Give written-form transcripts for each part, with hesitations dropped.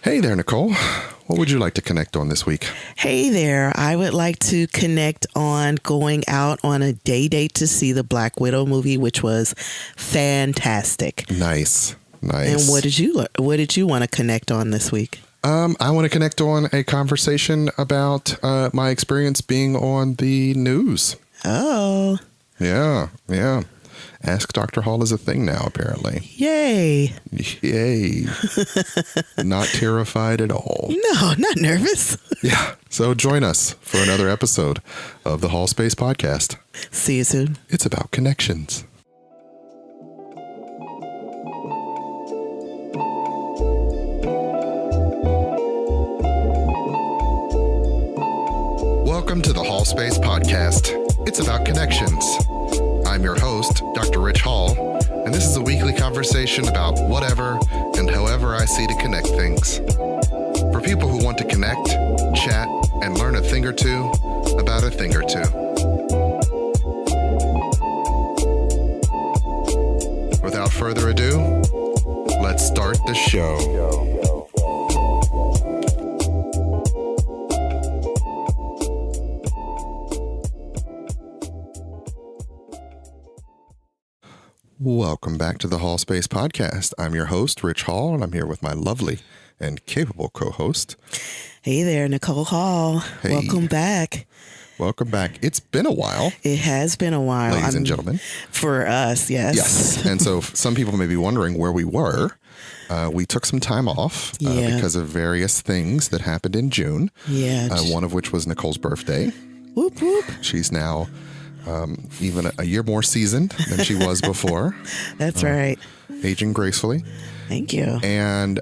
Hey there, Nicole. What would you like to connect on this week? Hey there. I would like to connect on going out on a date to see the Black Widow movie, which was fantastic. Nice. And what did you want to connect on this week? I want to connect on a conversation about my experience being on the news. Oh. Yeah. Ask Dr. Hall is a thing now, apparently. Yay. Not terrified at all. No, not nervous. Yeah. So join us for another episode of the Hallspace Podcast. See you soon. It's about connections. Welcome to the Hallspace Podcast. It's about connections. I'm your host, Dr. Ritch Hall, and this is a weekly conversation about whatever and however I see to connect things. For people who want to connect, chat, and learn a thing or two about a thing or two. Without further ado, let's start the show. Welcome back to the Hallspace Podcast. I'm your host, Ritch Hall, and I'm here with my lovely and capable co-host. Hey there, Nicole Hall. Hey. Welcome back. Welcome back. It's been a while. It has been a while. Ladies and gentlemen. For us, yes. Yes. And so some people may be wondering where we were. We took some time off because of various things that happened in June. Yeah. One of which was Nicole's birthday. Whoop, whoop. She's now even a year more seasoned than she was before. That's right. Aging gracefully. Thank you. And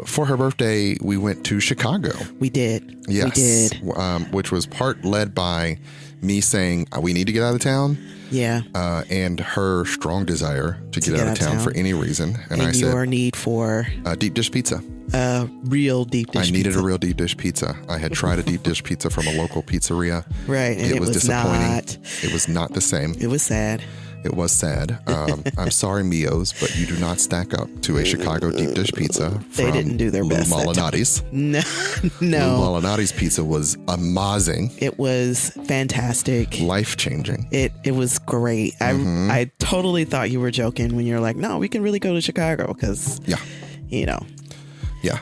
for her birthday, we went to Chicago. We did. Yes. We did. Which was part led by me saying, we need to get out of town. Yeah. And her strong desire to get out of town for any reason. And I said, your need for deep dish pizza. Real deep dish pizza. I needed a real deep dish pizza. I had tried a deep dish pizza from a local pizzeria. Right. And it was disappointing. It was not the same. It was sad. It was sad. I'm sorry, Mios, but you do not stack up to a Chicago deep dish pizza from They didn't do their best. Malinati's. No. Lou Malinati's pizza was amazing. It was fantastic. Life-changing. It was great. I totally thought you were joking when you're like, no, we can really go to Chicago because,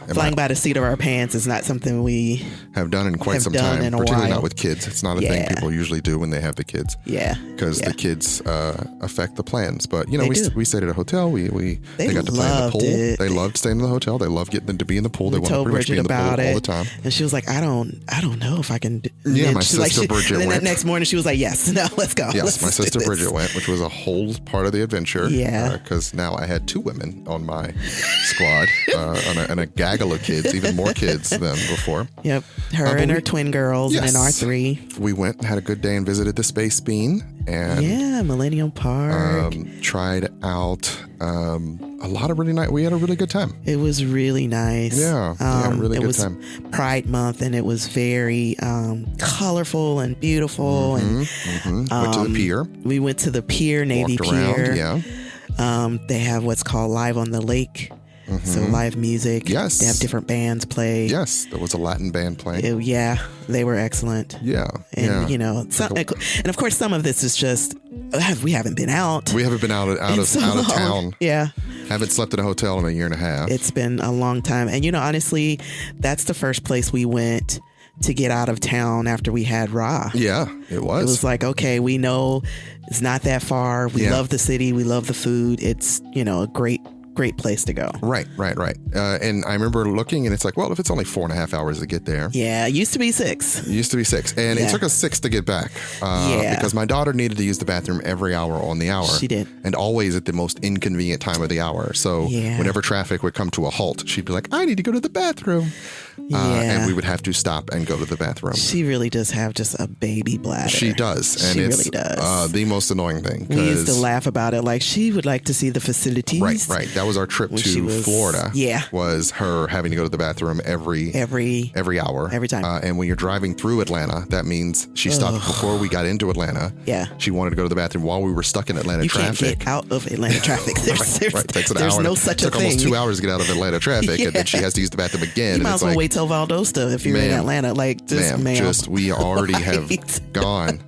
flying by the seat of our pants is not something we have done in quite some time, particularly not with kids. It's not a thing people usually do when they have the kids. Yeah. Because the kids affect the plans. But, we stayed at a hotel. They got to play in the pool. They loved staying in the hotel. They loved getting to be in the pool. They wanted to pretty much be in the pool all the time. And she was like, I don't know if I can. Yeah, my sister Bridget went. And then that next morning she was like, yes, no, let's go. Yes, my sister Bridget went, which was a whole part of the adventure. Yeah. Because now I had two women on my squad and a gaggle of kids. Even more kids than before. Yep. Her and her twin girls and our three. We went and had a good day and visited the Space Bean. And Millennium Park. Tried out a lot of really nice. We had a really good time. It was really nice. Yeah. Really good time. It was Pride Month and it was very colorful and beautiful. Went to the pier. We went to the pier, Navy Walked around, Pier. Yeah. They have what's called Live on the Lake. So live music. Yes. They have different bands play. Yes. There was a Latin band playing. They were excellent. Yeah. And, and of course, some of this is just, we haven't been out. We haven't been out of town. Yeah. Haven't slept in a hotel in a year and a half. It's been a long time. And, honestly, that's the first place we went to get out of town after we had Ra. Yeah, it was. It was like, okay, we know it's not that far. We love the city. We love the food. It's, a great place to go. Right. And I remember looking and it's like, well, if it's only 4.5 hours to get there. Yeah, it used to be 6. And it took us 6 to get back. Because my daughter needed to use the bathroom every hour on the hour. She did. And always at the most inconvenient time of the hour. So whenever traffic would come to a halt, she'd be like, I need to go to the bathroom. Yeah. And we would have to stop and go to the bathroom. She really does have just a baby bladder. She does. And she it's really does. The most annoying thing. We used to laugh about it like she would like to see the facilities. Right. That was our trip to Florida. Yeah. Was her having to go to the bathroom every hour. Every time. And when you're driving through Atlanta, that means she stopped before we got into Atlanta. Yeah. She wanted to go to the bathroom while we were stuck in Atlanta traffic. You can't get out of Atlanta traffic. Right. Takes an there's hour. no such a thing. It took almost 2 hours to get out of Atlanta traffic, and then she has to use the bathroom again. You might as well wait till Valdosta if you're in Atlanta. Like, we already have gone.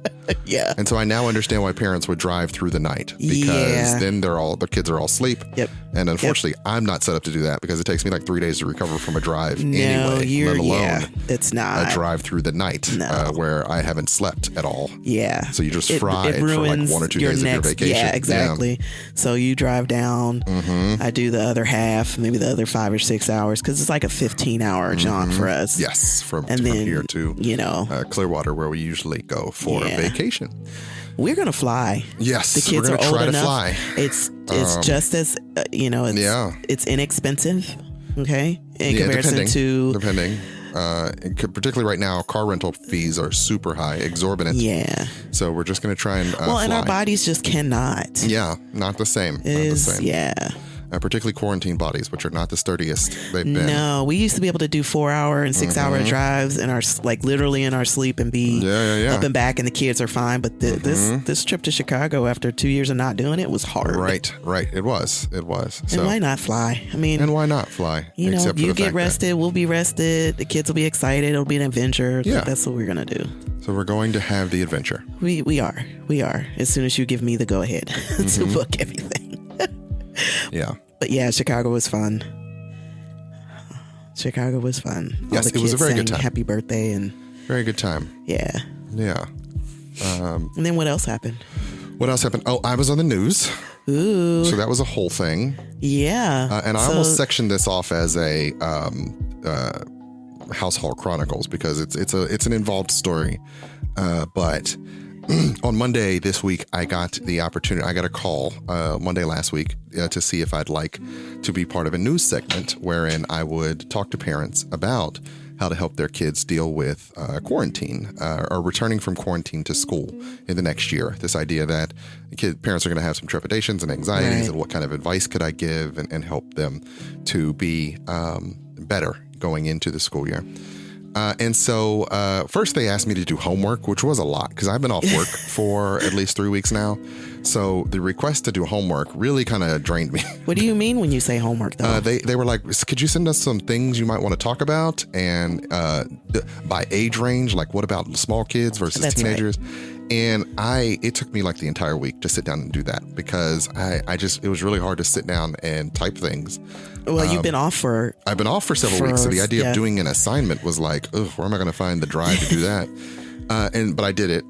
Yeah. And so I now understand why parents would drive through the night, because then the kids are all asleep. Yep. And unfortunately, I'm not set up to do that because it takes me like 3 days to recover from a drive anyway, let alone it's not a drive through the night where I haven't slept at all. Yeah. So you just fried for like 1 or 2 days of your vacation. Yeah, exactly. Yeah. So you drive down. Mm-hmm. I do the other half, maybe the other 5 or 6 hours, because it's like a 15-hour jaunt for us. Yes. From here to Clearwater, where we usually go for a vacation. We're gonna fly. Yes, the kids we're are gonna old try enough. To fly. It's just as it's inexpensive. Okay, in comparison to depending. Particularly right now, car rental fees are super high, exorbitant. Yeah. So we're just gonna try and fly. And our bodies just cannot. Yeah, not the same. Yeah. Particularly quarantine bodies, which are not the sturdiest they've been. No, we used to be able to do 4-hour and 6-hour drives in our literally in our sleep and be up and back, and the kids are fine. But this trip to Chicago after 2 years of not doing it was hard. Right. It was. So, and why not fly? I mean, and why not fly? You get rested, we'll be rested. The kids will be excited. It'll be an adventure. Yeah, that's what we're gonna do. So we're going to have the adventure. We are. As soon as you give me the go ahead to book everything. Yeah. But yeah, Chicago was fun. Yes, it was a very good time. Happy birthday and very good time. Yeah. And then what else happened? Oh, I was on the news. Ooh. So that was a whole thing. Yeah. And I almost sectioned this off as a Household Chronicles because it's an involved story. But on Monday this week, I got a call Monday last week to see if I'd like to be part of a news segment wherein I would talk to parents about how to help their kids deal with quarantine or returning from quarantine to school in the next year. This idea that parents are going to have some trepidations and anxieties, and what kind of advice could I give and help them to be better going into the school year. And so first they asked me to do homework, which was a lot because I've been off work for at least 3 weeks now. So the request to do homework really kind of drained me. What do you mean when you say homework, though? They were like, could you send us some things you might want to talk about? And by age range, like what about small kids versus teenagers? Right. And it took me like the entire week to sit down and do that because it was really hard to sit down and type things. Well, you've been off for... I've been off for several weeks. So the idea of doing an assignment was like, where am I going to find the drive to do that? But I did it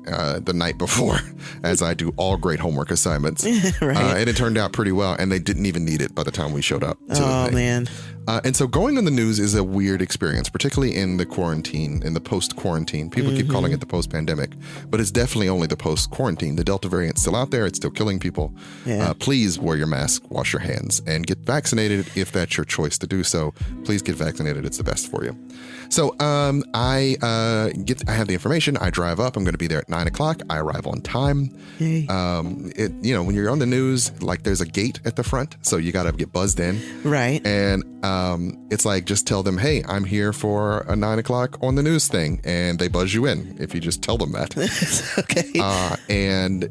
the night before, as I do all great homework assignments. Right. And it turned out pretty well, and they didn't even need it by the time we showed up. Man. And so going on the news is a weird experience, particularly in the quarantine, in the post-quarantine. People keep calling it the post-pandemic, but it's definitely only the post-quarantine. The Delta variant's still out there. It's still killing people. Yeah. Please wear your mask, wash your hands, and get vaccinated if that's your choice to do so. Please get vaccinated. It's the best for you. So I have the information. I drive up. I'm going to be there at 9:00. I arrive on time. Hey. When you're on the news, like there's a gate at the front, so you got to get buzzed in. Right. And it's like, just tell them, hey, I'm here for a 9:00 on the news thing, and they buzz you in if you just tell them that. Okay. And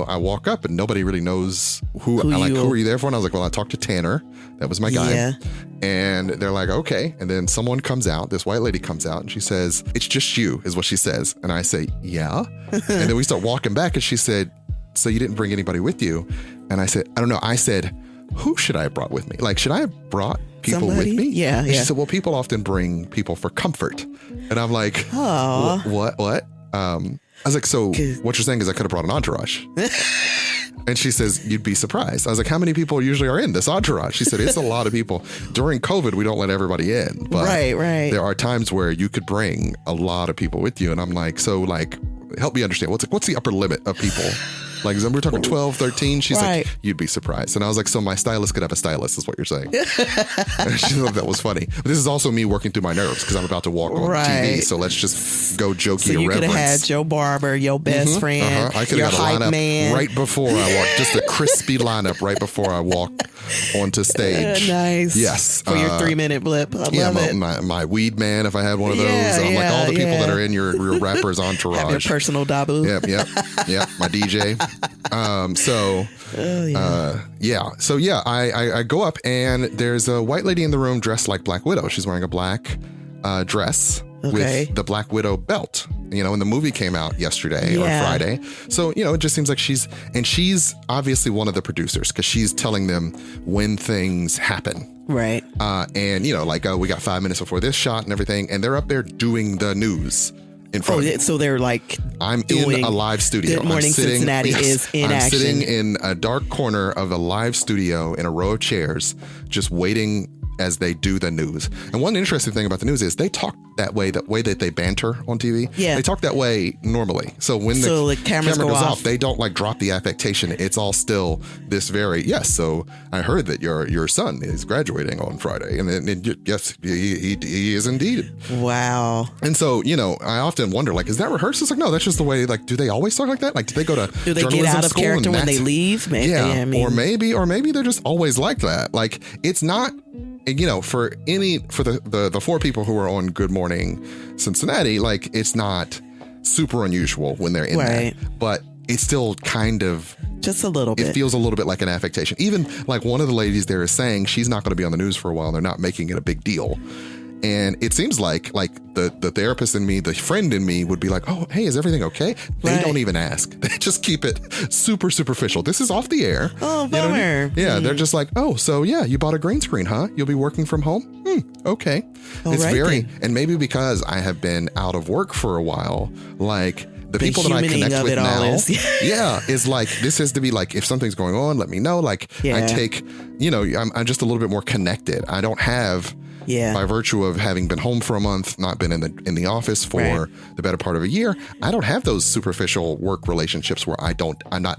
I walk up and nobody really knows who are you there for? And I was like, well, I talked to Tanner. That was my guy. Yeah. And they're like, okay. And then someone comes out, this white lady comes out and she says, it's just you, is what she says. And I say, yeah. And then we start walking back and she said, so you didn't bring anybody with you? And I said, I don't know. I said, who should I have brought with me? Like, should I have brought people with me? Yeah. And she said, well, people often bring people for comfort. And I'm like, what? I was like, so what you're saying is I could have brought an entourage. And she says, you'd be surprised. I was like, how many people usually are in this entourage? She said, it's a lot of people. During COVID, we don't let everybody in. But right. There are times where you could bring a lot of people with you. And I'm like, so like, help me understand. What's the upper limit of people Like, we're talking 12, 13. She's like, you'd be surprised. And I was like, so my stylist could have a stylist is what you're saying. She thought that was funny. But this is also me working through my nerves because I'm about to walk on TV. So let's just go jokey so you irreverence. Could have had your barber, your best friend, I could have had a lineup man. right before I walked. Just a crispy lineup right before I walk onto stage. Nice. Yes. For your 3-minute blip. I love it. My weed man, if I had one of those. Like all the people that are in your rapper's entourage. Have your personal dabu. Yep. My DJ. I go up and there's a white lady in the room dressed like Black Widow. She's wearing a black dress with the Black Widow belt. And the movie came out yesterday or Friday. So, it just seems like she's obviously one of the producers because she's telling them when things happen. Right. We got 5 minutes before this shot and everything. And they're up there doing the news. In front of me. So they're like I'm in a live studio. Good Morning Cincinnati is in action. I'm sitting in a dark corner of a live studio in a row of chairs, just waiting as they do the news. And one interesting thing about the news is they talk that way, the way that they banter on TV. Yeah. They talk that way normally. So when the camera goes off, they don't like drop the affectation. It's all still this very, so I heard that your son is graduating on Friday. And yes, he is indeed. Wow. And so, I often wonder, like, is that rehearsed? It's like, no, that's just the way, like, do they always talk like that? Like, do they go to Do they get out of character when they leave? Maybe, or maybe they're just always like that. Like, it's not, for the 4 people who are on Good Morning Cincinnati, like, it's not super unusual when they're in that, but it's still kind of just a little bit. It feels a little bit like an affectation. Even like one of the ladies there is saying she's not going to be on the news for a while. They're not making it a big deal. And it seems like the therapist in me, the friend in me would be like, oh, hey, is everything okay? They don't even ask. They just keep it super superficial. This is off the air. Oh, bummer. You know what I mean? Yeah, they're just like, oh, so yeah, you bought a green screen, huh? You'll be working from home? Okay. It's very, and maybe because I have been out of work for a while, like, the people that I connect with now, is like, this has to be like, if something's going on, let me know. Like, I take, I'm just a little bit more connected. I don't have, by virtue of having been home for a month, not been in the office for the better part of a year, I don't have those superficial work relationships where I'm not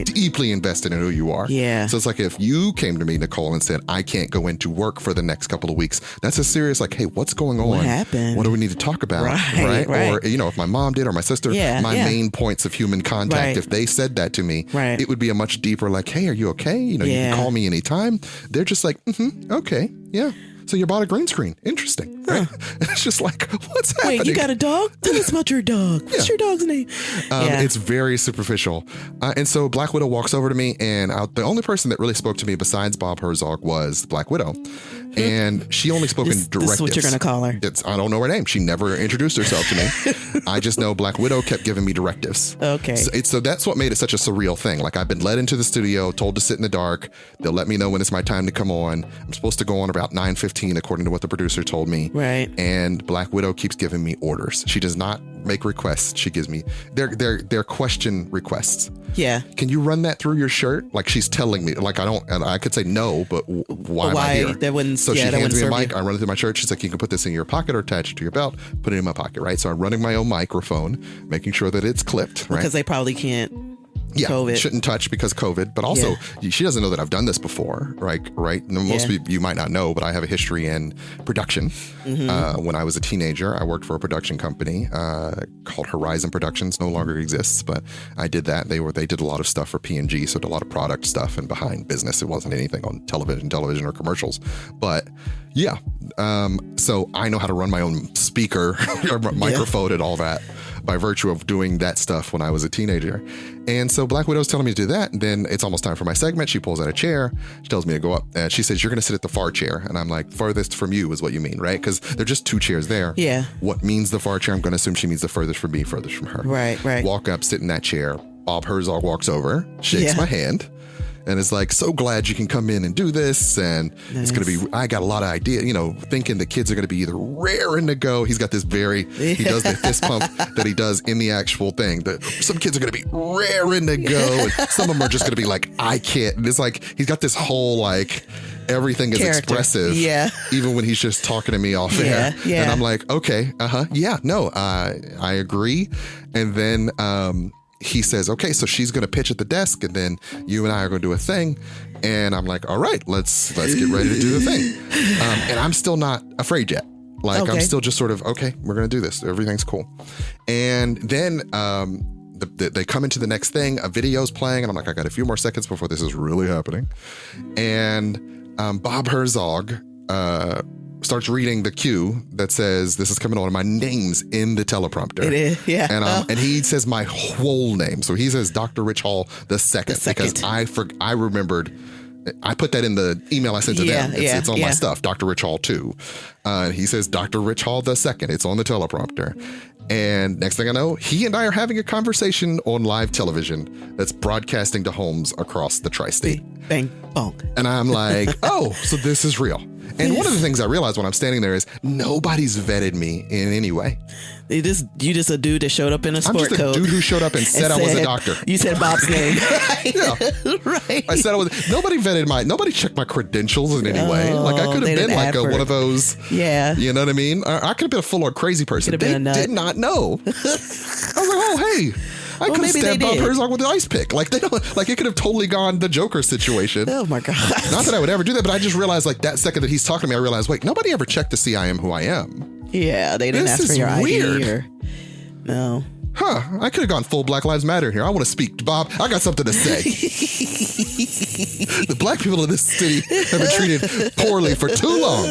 deeply invested in who you are. Yeah. So it's like if you came to me, Nicole, and said, I can't go into work for the next couple of weeks, that's a serious, like, hey, what's going on? What happened? What do we need to talk about? Right. Or, if my mom did or my sister, my main points of human contact, if they said that to me, it would be a much deeper, like, hey, are you okay? You can call me anytime. They're just like, okay, yeah. So you bought a green screen. Interesting. Right? It's just like, what's happening? Wait, you got a dog? Tell us about your dog. What's your dog's name? It's very superficial. And so Black Widow walks over to me, and the only person that really spoke to me besides Bob Herzog was Black Widow. And she only spoke in directives. This is what you're going to call her. I don't know her name. She never introduced herself to me. I just know Black Widow kept giving me directives. Okay. So that's what made it such a surreal thing. Like, I've been led into the studio, told to sit in the dark. They'll let me know when it's my time to come on. I'm supposed to go on about 9:15, according to what the producer told me. Right. And Black Widow keeps giving me orders. She does not make requests. She gives me their question requests. Yeah. Can you run that through your shirt? Like, she's telling me, like, I could say no, but why am I here? That wouldn't, so she hands me a mic. I run it through my shirt. She's like, you can put this in your pocket or attach it to your belt, put it in my pocket, right? So I'm running my own microphone, making sure that it's clipped, right? Because they probably can't. Yeah, COVID. Shouldn't touch because COVID, but also she doesn't know that I've done this before, right? Most of you might not know, but I have a history in production. When I was a teenager, I worked for a production company called Horizon Productions. No longer exists, but I did that. They did a lot of stuff for P&G, so did a lot of product stuff and behind business. It wasn't anything on television or commercials, but yeah. So I know how to run my own speaker, microphone, and all that, by virtue of doing that stuff when I was a teenager. And so Black Widow's telling me to do that. And then it's almost time for my segment. She pulls out a chair. She tells me to go up. And she says, you're going to sit at the far chair. And I'm like, farthest from you is what you mean, right? Because there are just 2 chairs there. Yeah. What means the far chair? I'm going to assume she means the furthest from me, furthest from her. Right. Walk up, sit in that chair. Bob Herzog walks over, shakes my hand, and is like, so glad you can come in and do this. And it's going to be, I got a lot of ideas, thinking the kids are going to be either raring to go. He's got this he does the fist pump that he does in the actual thing. Some kids are going to be raring to go. And some of them are just going to be like, I can't. And it's like, he's got this whole, like, everything is expressive. Yeah. Even when he's just talking to me off air. Yeah. And I'm like, okay, I agree. And then, he says, okay, so she's going to pitch at the desk and then you and I are going to do a thing. And I'm like, all right, let's get ready to do the thing. And I'm still not afraid yet. Like, okay. I'm still just sort of, okay, we're going to do this. Everything's cool. And then they come into the next thing. A video's playing. And I'm like, I got a few more seconds before this is really happening. And Bob Herzog starts reading the cue that says, this is coming on. And my name's in the teleprompter. It is, yeah. And he says my whole name. So he says Dr. Ritch Hall the second. Because I remembered... I put that in the email I sent to them. It's on my stuff, Dr. Ritch Hall 2. He says Dr. Ritch Hall the second. It's on the teleprompter. And next thing I know, he and I are having a conversation on live television that's broadcasting to homes across the tri-state. Bang, bong. And I'm like, oh, so this is real. And one of the things I realized when I'm standing there is nobody's vetted me in any way. You just a dude that showed up in a sport coat. I'm just a dude who showed up and said I was a doctor. You said Bob's name. Yeah. Right. I said I was. Nobody checked my credentials in any way. Like I could have been like one of those. Yeah. You know what I mean? I could have been a full-on crazy person. They did not know. I was like, oh, hey. I could have stabbed Bob Herzog with an ice pick. Like they don't. Like it could have totally gone the Joker situation. Oh my god! Not that I would ever do that, but I just realized like that second that he's talking to me, I realized, wait, nobody ever checked to see I am who I am. Yeah, they didn't ask for your ID. No. Huh, I could have gone full Black Lives Matter here. I want to speak. Bob, I got something to say. The black people in this city have been treated poorly for too long.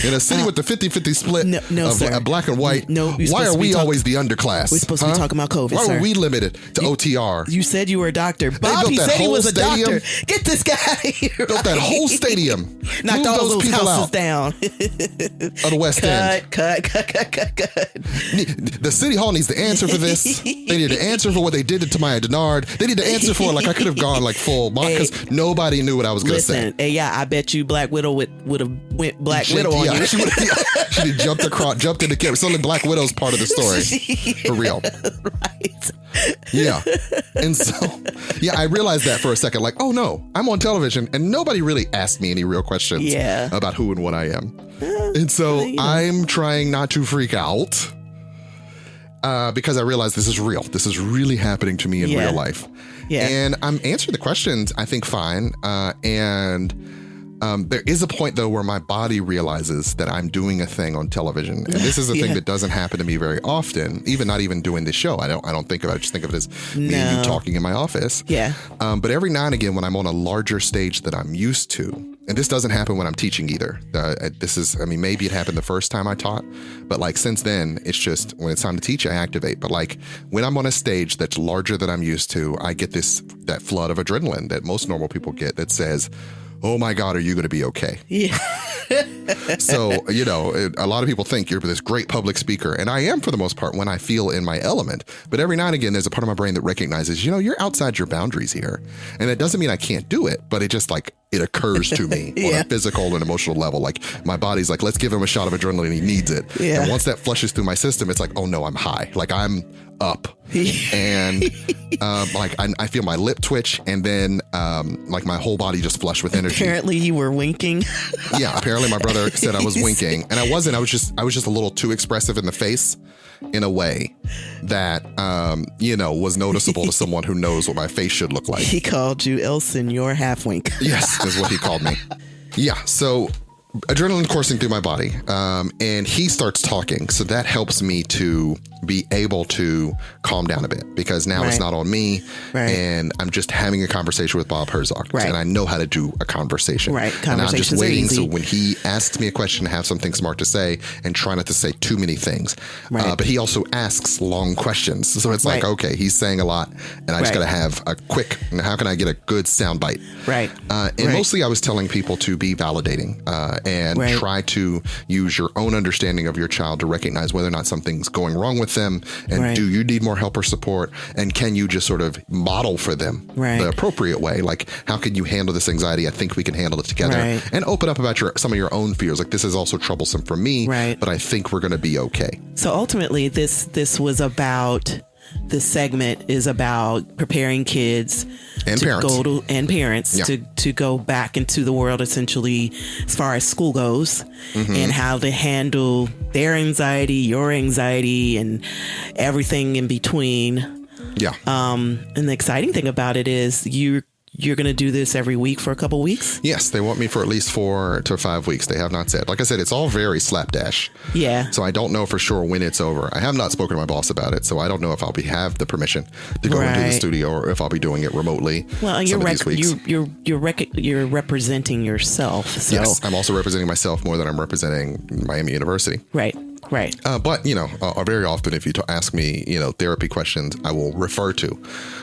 In a city with the 50-50 split of black and white, why are we always the underclass? We're supposed to be talking about COVID, Why are we limited to OTR? You said you were a doctor. Bob, he said he was a doctor. Get this guy out of here. Built that whole stadium. Knocked all those people houses down. Of the West End. Cut. The city hall needs to answer for this. They need to answer for what they did to Maya Denard. They need to answer for like I could have gone like full because nobody knew what I was going to say. Hey, yeah, I bet you Black Widow would have went Black Widow on you. She jumped in the camera. It's only Black Widow's part of the story. For real. Right. Yeah. And so, yeah, I realized that for a second. Like, oh no, I'm on television and nobody really asked me any real questions about who and what I am. And so I'm trying not to freak out. Because I realized this is real. This is really happening to me in real life. Yeah. And I'm answering the questions, I think, fine. There is a point, though, where my body realizes that I'm doing a thing on television. And this is a thing that doesn't happen to me very often, not even doing this show. I don't think of it. I just think of it as me and you talking in my office. Yeah. But every now and again, when I'm on a larger stage that I'm used to, and this doesn't happen when I'm teaching either. Maybe it happened the first time I taught, but like since then, it's just when it's time to teach, I activate. But like when I'm on a stage that's larger than I'm used to, I get that flood of adrenaline that most normal people get that says, oh my God, are you going to be okay? Yeah. So, a lot of people think you're this great public speaker, and I am for the most part when I feel in my element. But every now and again, there's a part of my brain that recognizes, you're outside your boundaries here. And it doesn't mean I can't do it, but it just like, it occurs to me on a physical and emotional level. Like my body's like, let's give him a shot of adrenaline. He needs it. Yeah. And once that flushes through my system, it's like, oh no, I'm high. Like I'm up. And I feel my lip twitch and then like my whole body just flushed with energy. Apparently you were winking. Yeah, apparently my brother said I was winking. And I wasn't. I was just a little too expressive in the face in a way that, was noticeable to someone who knows what my face should look like. He called you Elson, your half wink. Yes, is what he called me. Yeah, so adrenaline coursing through my body, and he starts talking. So that helps me to be able to calm down a bit because now it's not on me and I'm just having a conversation with Bob Herzog and I know how to do a conversation. Right. And I'm just waiting. So when he asks me a question, have something smart to say and try not to say too many things. Right. But he also asks long questions. So it's like, okay, he's saying a lot and I just got to have a quick, how can I get a good sound bite? Right. And mostly I was telling people to be validating and try to use your own understanding of your child to recognize whether or not something's going wrong with them and do you need more help or support and can you just sort of model for them the appropriate way, like how can you handle this anxiety? I think we can handle it together and open up about some of your own fears, like this is also troublesome for me, but I think we're going to be okay. So ultimately this was about, this segment is about preparing kids and parents to go back into the world essentially as far as school goes and how to handle their anxiety, your anxiety, and everything in between Yeah. And the exciting thing about it is you're going to do this every week for a couple weeks? Yes, they want me for at least 4 to 5 weeks. They have not said. Like I said, it's all very slapdash. Yeah. So I don't know for sure when it's over. I have not spoken to my boss about it, so I don't know if I'll have the permission to go into the studio or if I'll be doing it remotely. Well, and you're representing yourself. So. Yes, I'm also representing myself more than I'm representing Miami University. Right. Right. But, very often if you ask me, therapy questions, I will refer to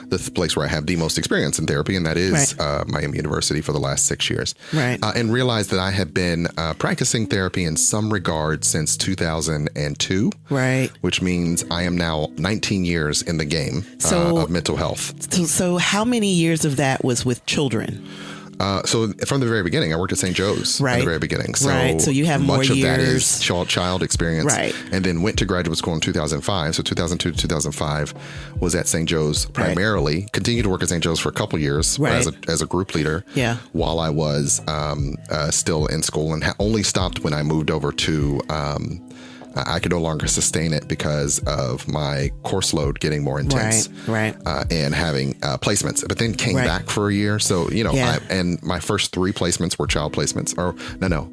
the place where I have the most experience in therapy, and that is Miami University for the last 6 years. Right. And realize that I have been practicing therapy in some regard since 2002. Right. Which means I am now 19 years in the game of mental health. So how many years of that was with children? So from the very beginning, I worked at St. Joe's at the very beginning. So you have much more of years. that is child experience. Right. And then went to graduate school in 2005. So 2002 to 2005 was at St. Joe's primarily. Continued to work at St. Joe's for a couple years as a group leader while I was still in school, and only stopped when I moved over to I could no longer sustain it because of my course load getting more intense, and having placements. But then came back for a year. So and my first 3 placements were child placements. Or no,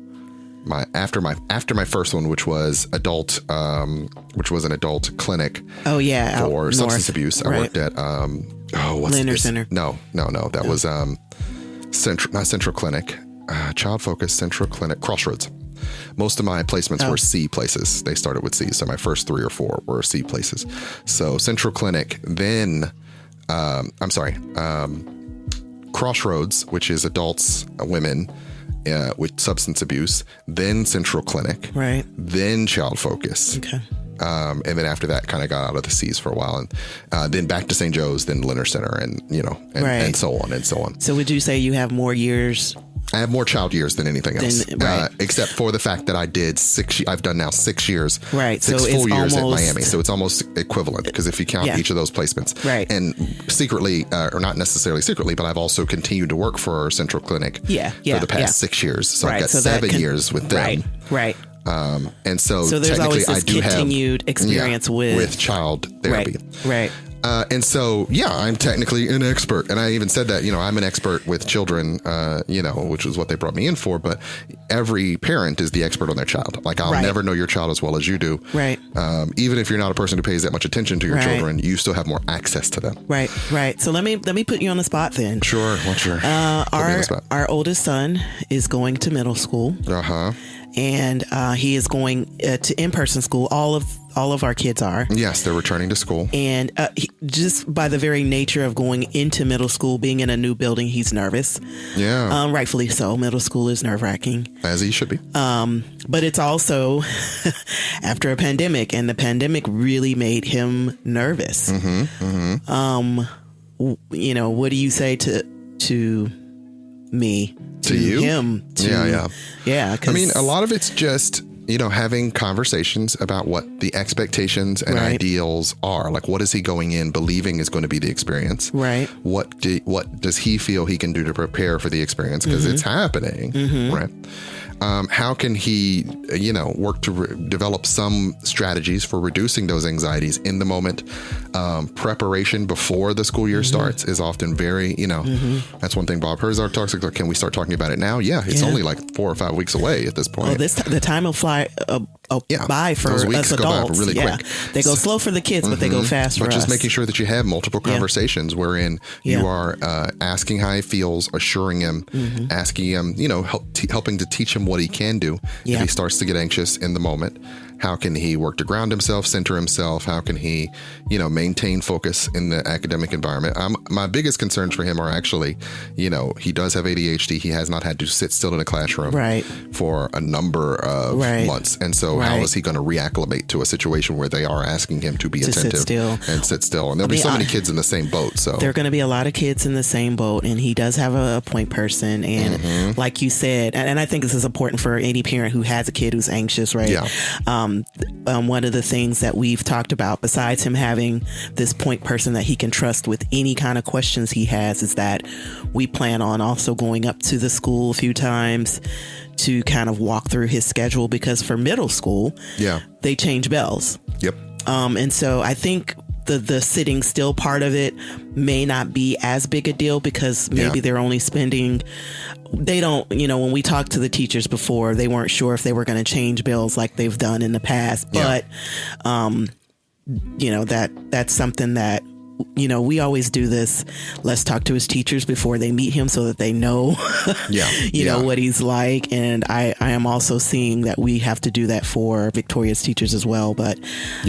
after my first one, which was an adult clinic. Oh yeah, for substance abuse. I worked at Leonard Center. No, that was not Central Clinic, Child Focus Central Clinic, Crossroads. Most of my placements were C places. They started with C. So my first 3 or 4 were C places. So Central Clinic, then, Crossroads, which is adults, women with substance abuse, then Central Clinic, then Child Focus. Okay. And then after that, kind of got out of the C's for a while, and then back to St. Joe's, then Leonard Center, and and so on and so on. So would you say you have more years? I have more child years than anything else, except for the fact that I did 6. I've done now 6 years, 6 full years at Miami. So it's almost equivalent, because if you count each of those placements, and secretly, or not necessarily secretly, but I've also continued to work for Central Clinic for the past 6 years. So I've got 7 years with them. Right. And so there's technically always this I do continued experience with child therapy. Right. And so, I'm technically an expert. And I even said that, I'm an expert with children, which is what they brought me in for. But every parent is the expert on their child. Like, I'll never know your child as well as you do. Right. Even if you're not a person who pays that much attention to your children, you still have more access to them. Right. So let me put you on the spot then. Sure. What's your our oldest son is going to middle school. And he is going to in-person school. All of our kids are. Yes, they're returning to school. And just by the very nature of going into middle school, being in a new building, he's nervous. Yeah. Rightfully so. Middle school is nerve-wracking. As he should be. But it's also after a pandemic, and the pandemic really made him nervous. What do you say to me? To you? Him? Yeah. I mean, a lot of it's just, having conversations about what the expectations and ideals are. Like, what is he going in believing is going to be the experience? Right. What does he feel he can do to prepare for the experience? Because it's happening. Right. How can he, work to develop some strategies for reducing those anxieties in the moment? Preparation before the school year starts is often very, that's one thing Bob Herzog talks about. Can we start talking about it now? Yeah, it's only like 4 or 5 weeks away at this point. The time will fly by for those weeks us adults. Go by really quick. They go slow for the kids, but they go fast for us. But just making sure that you have multiple conversations wherein you are asking how he feels, assuring him, asking him, helping to teach him what he can do if he starts to get anxious in the moment. How can he work to ground himself, center himself? How can he, maintain focus in the academic environment? My biggest concerns for him are actually, he does have ADHD. He has not had to sit still in a classroom for a number of months. And so how is he going to reacclimate to a situation where they are asking him to be attentive and sit still? And there'll be so many kids in the same boat. So there are going to be a lot of kids in the same boat. And he does have a point person. And like you said, and I think this is important for any parent who has a kid who's anxious, right? Yeah. One of the things that we've talked about, besides him having this point person that he can trust with any kind of questions he has, is that we plan on also going up to the school a few times to kind of walk through his schedule, because for middle school, they change bells. Yep. And so I think the sitting still part of it may not be as big a deal because maybe they're only spending, they don't, when we talked to the teachers before, they weren't sure if they were going to change bills like they've done in the past. But, that's something that, we always do this. Let's talk to his teachers before they meet him so that they know, know what he's like. And I am also seeing that we have to do that for Victoria's teachers as well. But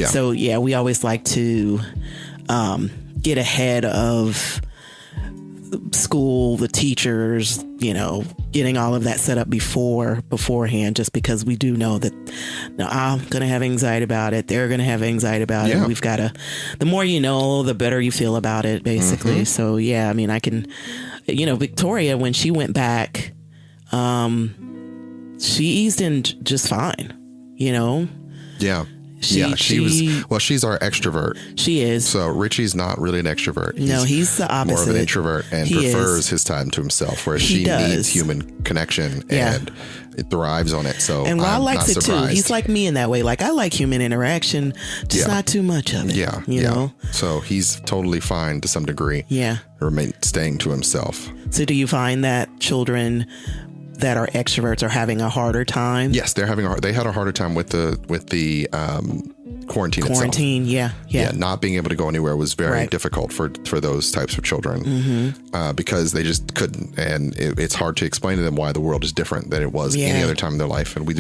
so, we always like to get ahead of school, the teachers, getting all of that set up beforehand, just because we do know that I'm going to have anxiety about it. They're going to have anxiety about it. We've got to, the more you know, the better you feel about it, basically. So, I can, Victoria, when she went back, she eased in just fine, Yeah. She's our extrovert. She is. So Richie's not really an extrovert. He's the opposite. More of an introvert and prefers his time to himself, whereas she needs human connection and it thrives on it. So and Ron likes it surprised. too. He's like me in that way. Like I like human interaction, just not too much of it. You know? So he's totally fine to some degree. Staying to himself. So do you find that children that are extroverts are having a harder time? Yes, they had a harder time with the quarantine itself. Not being able to go anywhere was very difficult for those types of children because they just couldn't, and it's hard to explain to them why the world is different than it was any other time in their life. And we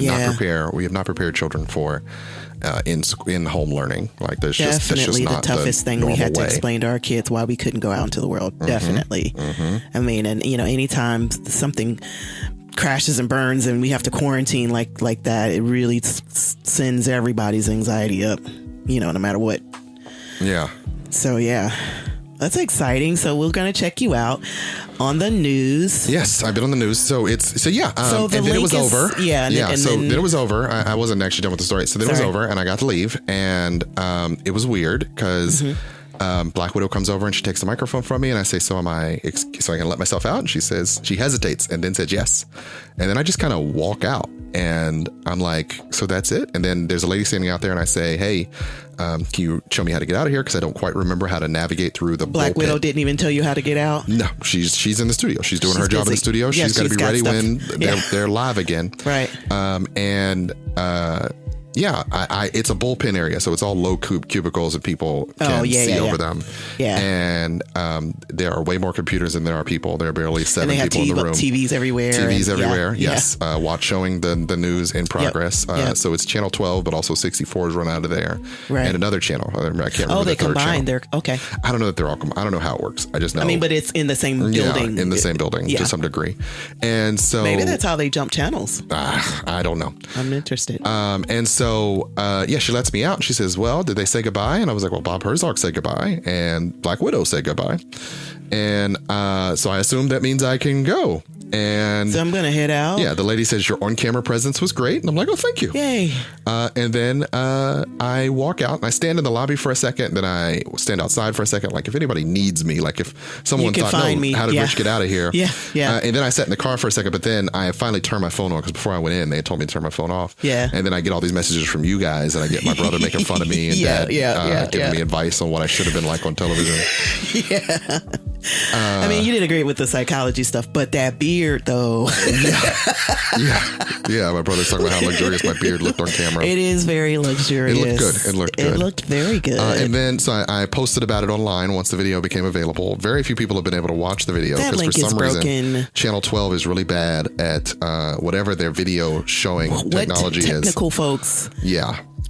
have not prepared children for in home learning. Like that's just not the toughest thing we had to explain to our kids why we couldn't go out into the world. Definitely. I mean, and anytime something crashes and burns and we have to quarantine like that, it really sends everybody's anxiety up, no matter what. So that's exciting. So we're going to check you out on the news. Yes, I've been on the news. So then it was over. Then it was over. I wasn't actually done with the story. So then it was over and I got to leave, and it was weird because Black Widow comes over and she takes the microphone from me, and I say, so I can let myself out? And she says, she hesitates and then says yes. And then I just kind of walk out and I'm like, so that's it? And then there's a lady standing out there and I say, hey, can you show me how to get out of here? Because I don't quite remember how to navigate through the Black Widow pit. Didn't even tell you how to get out? No, she's in the studio. She's doing her job in the studio. She's got to be ready when they're live again. Right. It's a bullpen area, so it's all low cubicles and people can see over them. And there are way more computers than there are people. There are barely 7 people in the room. TVs everywhere. Yes. Watch showing the news in progress. So it's channel 12, but also 64 is run out of there. Right. And another channel. I can't remember. They combine. They're okay. I don't know that they're all. I don't know how it works. I just know. But it's in the same building. Yeah, in the same building to some degree. And so maybe that's how they jump channels. I don't know. I'm interested. So she lets me out and she says, well, did they say goodbye? And I was like, well, Bob Herzog said goodbye and Black Widow said goodbye. And so I assume that means I can go. And so I'm going to head out. Yeah. The lady says your on-camera presence was great. And I'm like, oh, thank you. Yay. And then I walk out and I stand in the lobby for a second. Then I stand outside for a second. Like if anybody needs me, like if someone thought, how did Ritch get out of here? And then I sat in the car for a second, but then I finally turned my phone on because before I went in, they had told me to turn my phone off. And then I get all these messages from you guys and I get my brother making fun of me and dad giving me advice on what I should have been like on television. You did great with the psychology stuff, but that beard though. My brother's talking about how luxurious my beard looked on camera. It is very luxurious. It looked good. It looked very good. And then so I posted about it online once the video became available. Very few people have been able to watch the video because for some reason Channel 12 is really bad at whatever their video showing technology is. Technical folks.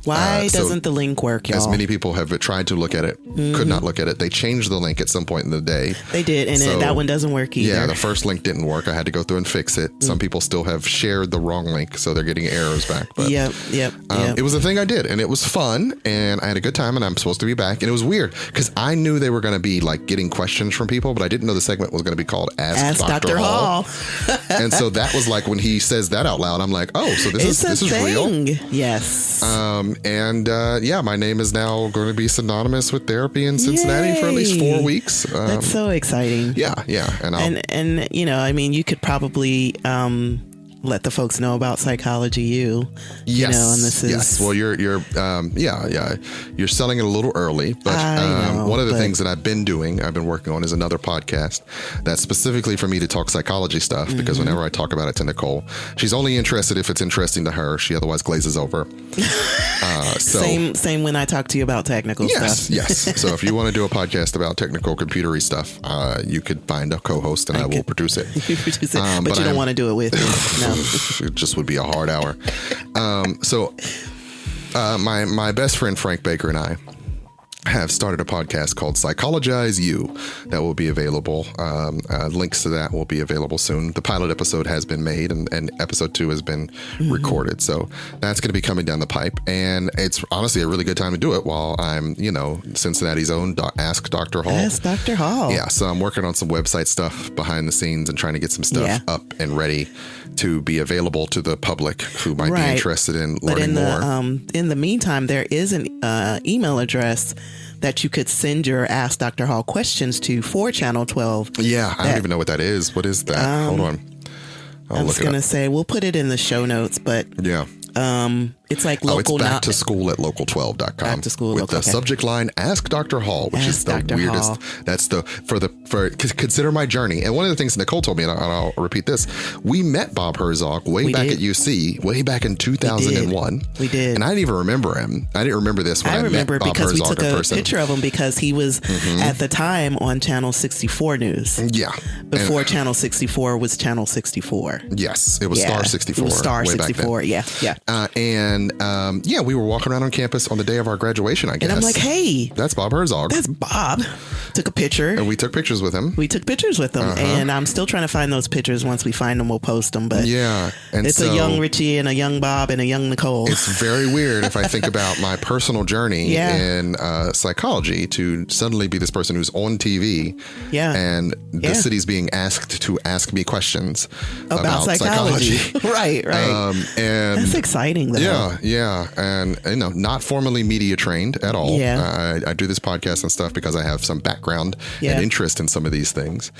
Why doesn't the link work, y'all? As many people have tried to look at it, could not look at it. They changed the link at some point in the day. They did, and that one doesn't work either. Yeah, the first link didn't work. I had to go through and fix it. Some people still have shared the wrong link, so they're getting errors back. But it was a thing I did, and it was fun, and I had a good time, and I'm supposed to be back. And it was weird, because I knew they were going to be like getting questions from people, but I didn't know the segment was going to be called Ask Dr. Hall. And so that was like, when he says that out loud, I'm like, oh, so this is real? Yes. My name is now going to be synonymous with therapy in Cincinnati for at least 4 weeks. That's so exciting. And you could probably let the folks know about Psychology U. Yes. You know, and this is yes. Well, you're selling it a little early, but one of the things that I've been working on is another podcast that's specifically for me to talk psychology stuff, because whenever I talk about it to Nicole, she's only interested if it's interesting to her. She otherwise glazes over. Same when I talk to you about technical stuff. Yes. So if you want to do a podcast about technical computery stuff, you could find a co-host and I will produce it. You produce it, but you don't want to do it with me. No. It just would be a hard hour. My best friend Frank Baker and I have started a podcast called Psychologize You that will be available. Links to that will be available soon. The pilot episode has been made and episode 2 has been recorded. So that's going to be coming down the pipe. And it's honestly a really good time to do it while I'm, Cincinnati's own Ask Dr. Hall. Ask Dr. Hall. Yeah. So I'm working on some website stuff behind the scenes and trying to get some stuff up and ready to be available to the public who might be interested in learning more. In the meantime, there is an email address that you could send your Ask Dr. Hall questions to for Channel 12. Yeah, I don't even know what that is. What is that? Hold on. I was going to say, we'll put it in the show notes, but it's like local. It's back to school at local12.com. Back to school with the subject line "Ask Dr. Hall," which is the weirdest. Hall. That's consider my journey. And one of the things Nicole told me, and I'll repeat this: we met Bob Herzog way back at UC, way back in 2001. We did, and I didn't even remember him. I didn't remember this when I remember met Bob because Herzog we took in a person. picture of him because he was at the time on Channel 64 News. Yeah, before Channel 64 was Channel 64. Yes, it was Star 64. It was Star 64. Yeah. We were walking around on campus on the day of our graduation, I guess. And I'm like, hey, that's Bob Herzog. That's Bob. Took a picture. And we took pictures with him. And I'm still trying to find those pictures. Once we find them, we'll post them. But yeah. And it's a young Richie and a young Bob and a young Nicole. It's very weird if I think about my personal journey in psychology to suddenly be this person who's on TV. Yeah. And the city's being asked to ask me questions about psychology. Right. And that's exciting, though. Yeah. And, not formally media trained at all. Yeah. I do this podcast and stuff because I have some background and interest in some of these things.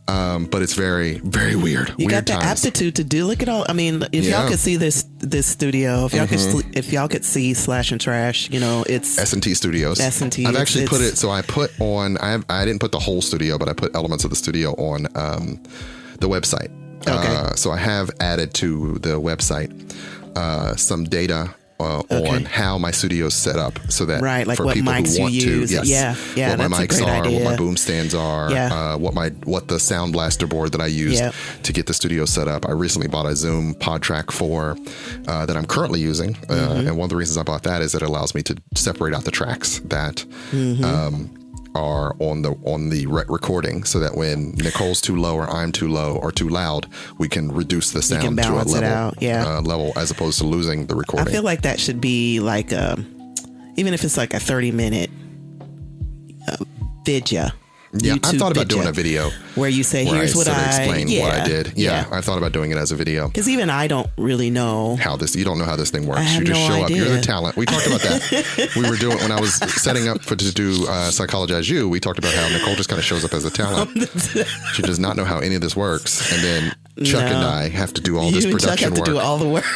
But it's very, very weird. You got the aptitude to do. Look at all. I mean, if y'all could see this studio, if y'all could see Slash and Trash, it's S&T Studios. S&T. I've actually put it. So I put on. I didn't put the whole studio, but I put elements of the studio on the website. Okay. So I have added to the website some data on how my studio's set up, so that like for what people mics who want you use. to, what my mics are, what my boom stands are, what the sound blaster board that I use to get the studio set up. I recently bought a Zoom PodTrack 4 that I'm currently using, and one of the reasons I bought that is that it allows me to separate out the tracks that are on the recording, so that when Nicole's too low or I'm too low or too loud, we can reduce the sound to a level, level as opposed to losing the recording. I feel like that should be like even if it's like a 30-minute video. Yeah, I thought about doing a video where you say, "Here's what I explain what I did." Yeah, I thought about doing it as a video because even I don't really know you don't know how this thing works. You just show up. You're the talent. We talked about that. We were doing when I was setting up to do Psychologize You. We talked about how Nicole just kind of shows up as a talent. She does not know how any of this works, and then Chuck and I have to do all this production work. To do all the work.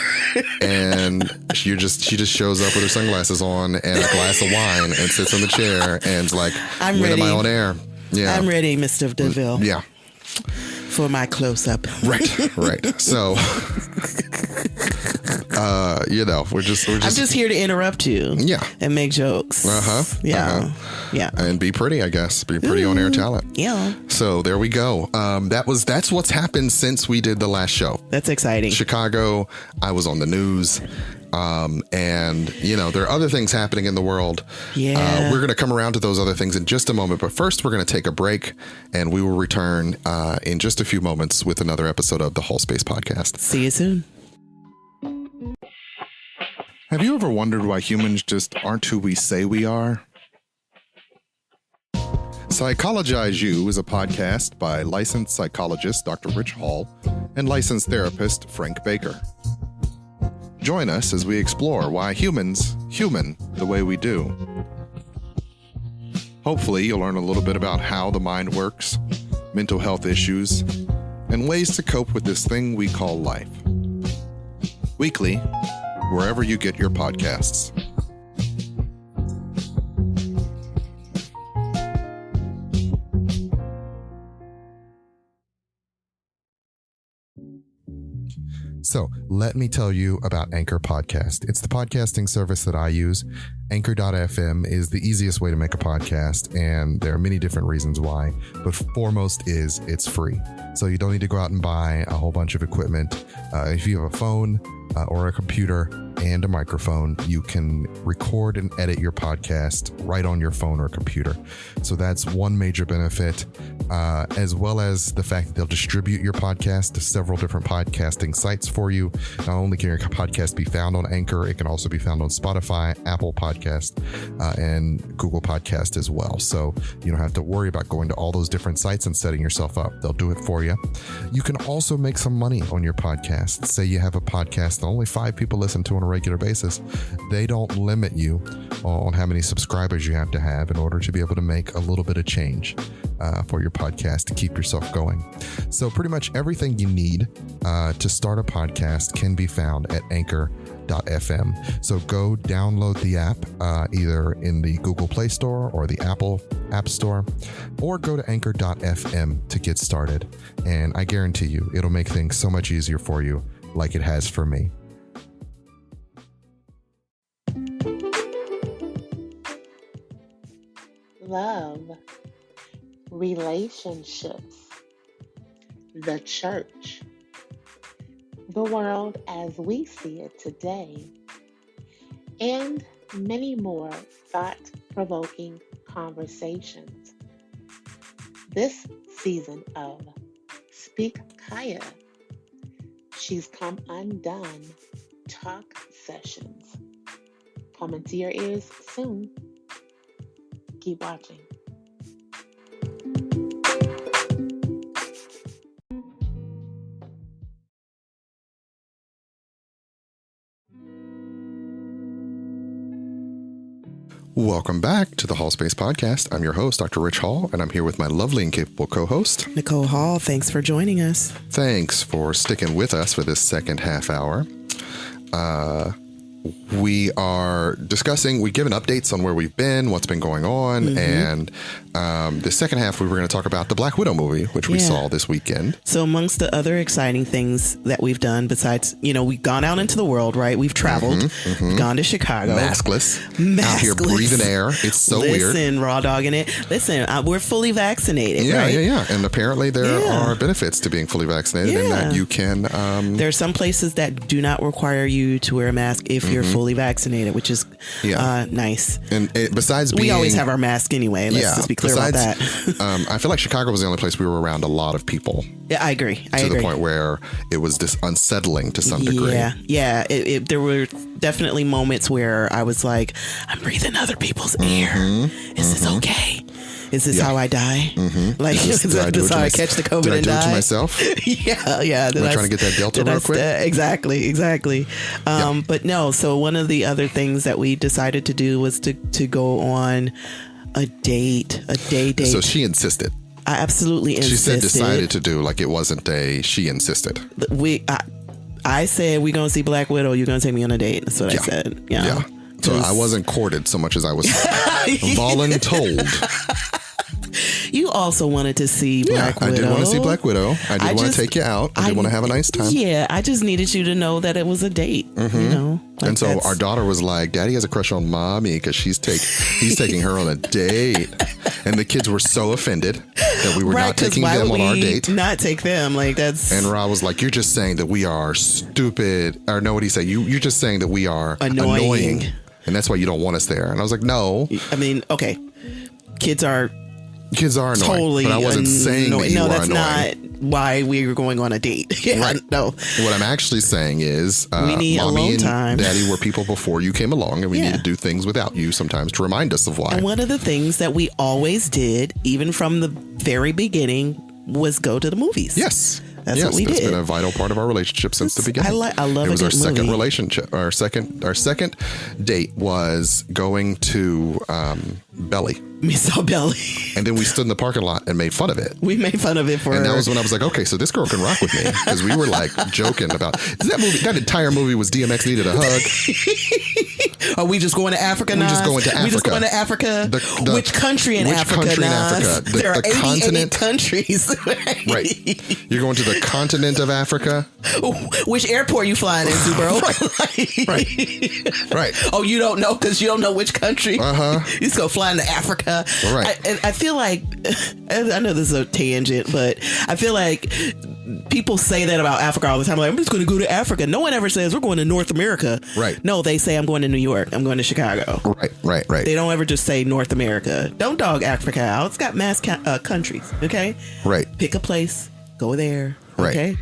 And she just shows up with her sunglasses on and a glass of wine and sits in the chair and is like, "I'm when ready. am I on air?" Yeah. I'm ready, Mr. DeVille. Yeah. For my close-up. Right. So, we're just. I'm just here to interrupt you. Yeah. And make jokes. Yeah. And be pretty, I guess. Be pretty on air talent. Yeah. So there we go. That's what's happened since we did the last show. That's exciting. Chicago. I was on the news. And there are other things happening in the world. Yeah. We're going to come around to those other things in just a moment. But first, we're going to take a break, and we will return in just a few moments with another episode of the Hallspace Podcast. See you soon. Have you ever wondered why humans just aren't who we say we are? Psychologize You is a podcast by licensed psychologist Dr. Ritch Hall and licensed therapist Frank Baker. Join us as we explore why humans human the way we do. Hopefully, you'll learn a little bit about how the mind works, mental health issues, and ways to cope with this thing we call life. weekly, wherever you get your podcasts. So let me tell you about Anchor Podcast. It's the podcasting service that I use. Anchor.fm is the easiest way to make a podcast, and there are many different reasons why, but foremost is it's free. So you don't need to go out and buy a whole bunch of equipment. If you have a phone or a computer and a microphone, you can record and edit your podcast right on your phone or computer. So that's one major benefit, as well as the fact that they'll distribute your podcast to several different podcasting sites for you. Not only can your podcast be found on Anchor, it can also be found on Spotify, Apple Podcast, and Google Podcast as well. So you don't have to worry about going to all those different sites and setting yourself up. They'll do it for you. You can also make some money on your podcast. Say you have a podcast that only 5 people listen to on a regular basis. They don't limit you on how many subscribers you have to have in order to be able to make a little bit of change for your podcast to keep yourself going. So pretty much everything you need to start a podcast can be found at Anchor.fm. So go download the app either in the Google Play Store or the Apple App Store, or go to Anchor.fm to get started. And I guarantee you, it'll make things so much easier for you, like it has for me. Love, relationships, the church, the world as we see it today, and many more thought-provoking conversations. This season of Speak Kaya, She's Come Undone Talk Sessions, coming to your ears soon. Keep watching. Welcome back to the Hallspace Podcast. I'm your host, Dr. Ritch Hall, and I'm here with my lovely and capable co-host, Nicole Hall. Thanks for joining us. Thanks for sticking with us for this second half hour. We are discussing, we've given updates on where we've been, what's been going on, and the second half we were going to talk about the Black Widow movie, which we saw this weekend. So amongst the other exciting things that we've done, besides, we've gone out into the world, right? We've traveled, we've gone to Chicago. Maskless. Out here breathing air. It's so weird. Listen, raw dogging it. Listen, we're fully vaccinated, right? Yeah. And apparently there are benefits to being fully vaccinated in that you can... there are some places that do not require you to wear a mask if you're fully vaccinated, which is nice. And besides being... We always have our mask anyway. Let's just be clear about that. I feel like Chicago was the only place we were around a lot of people. Yeah, I agree. To the point where it was just unsettling to some degree. Yeah. There were definitely moments where I was like, I'm breathing other people's air. Is this okay? Is this how I die? Like, is this how I catch the COVID and die? Did I do it to myself? yeah. Am I trying to get that Delta real quick? Exactly. But no, so one of the other things that we decided to do was to go on a day date. So she insisted. I absolutely insisted. She said decided to do, like it wasn't she insisted. I said, we're going to see Black Widow. You're going to take me on a date. That's what I said. Yeah. So I wasn't courted so much as I was voluntold. You also wanted to see Black Widow. I did want to see Black Widow. I did want to take you out. I did want to have a nice time. Yeah, I just needed you to know that it was a date. And so our daughter was like, Daddy has a crush on Mommy because he's taking her on a date. And the kids were so offended that we were not taking them on our date. Not take them. Like, that's... And Ra was like, you're just saying that we are stupid. Or no, what did he say? You're just saying that we are annoying. And that's why you don't want us there. And I was like, no. I mean, okay. Kids are annoying. Totally. But I wasn't saying that you were annoying. No, that's not why we were going on a date. Right. No. What I'm actually saying is we need Mommy alone and time. Daddy were people before you came along, and we need to do things without you sometimes to remind us of why. And one of the things that we always did, even from the very beginning, was go to the movies. Yes. That's what we did. It's been a vital part of our relationship since the beginning. I love it. It was our second movie. relationship. Our second date was going to Belly. We saw Belly. And then we stood in the parking lot and made fun of it. We made fun of it for her. And that was when I was like, okay, so this girl can rock with me. Because we were like joking about that entire movie was DMX needed a hug. Are we just going to Africa now? We just going to Africa. Which country in Africa? There are 88 countries. Right. You're going to the continent of Africa. Which airport you flying into, bro? Right. Oh, you don't know because you don't know which country? Uh-huh. You just go flying to Africa. Right. I feel like, I know this is a tangent, but I feel like people say that about Africa all the time. Like, I'm just going to go to Africa. No one ever says we're going to North America. Right. No, they say I'm going to New York. I'm going to Chicago. Right. They don't ever just say North America. Don't dog Africa out. It's got mass countries. Okay. Right. Pick a place. Go there. Right. Okay.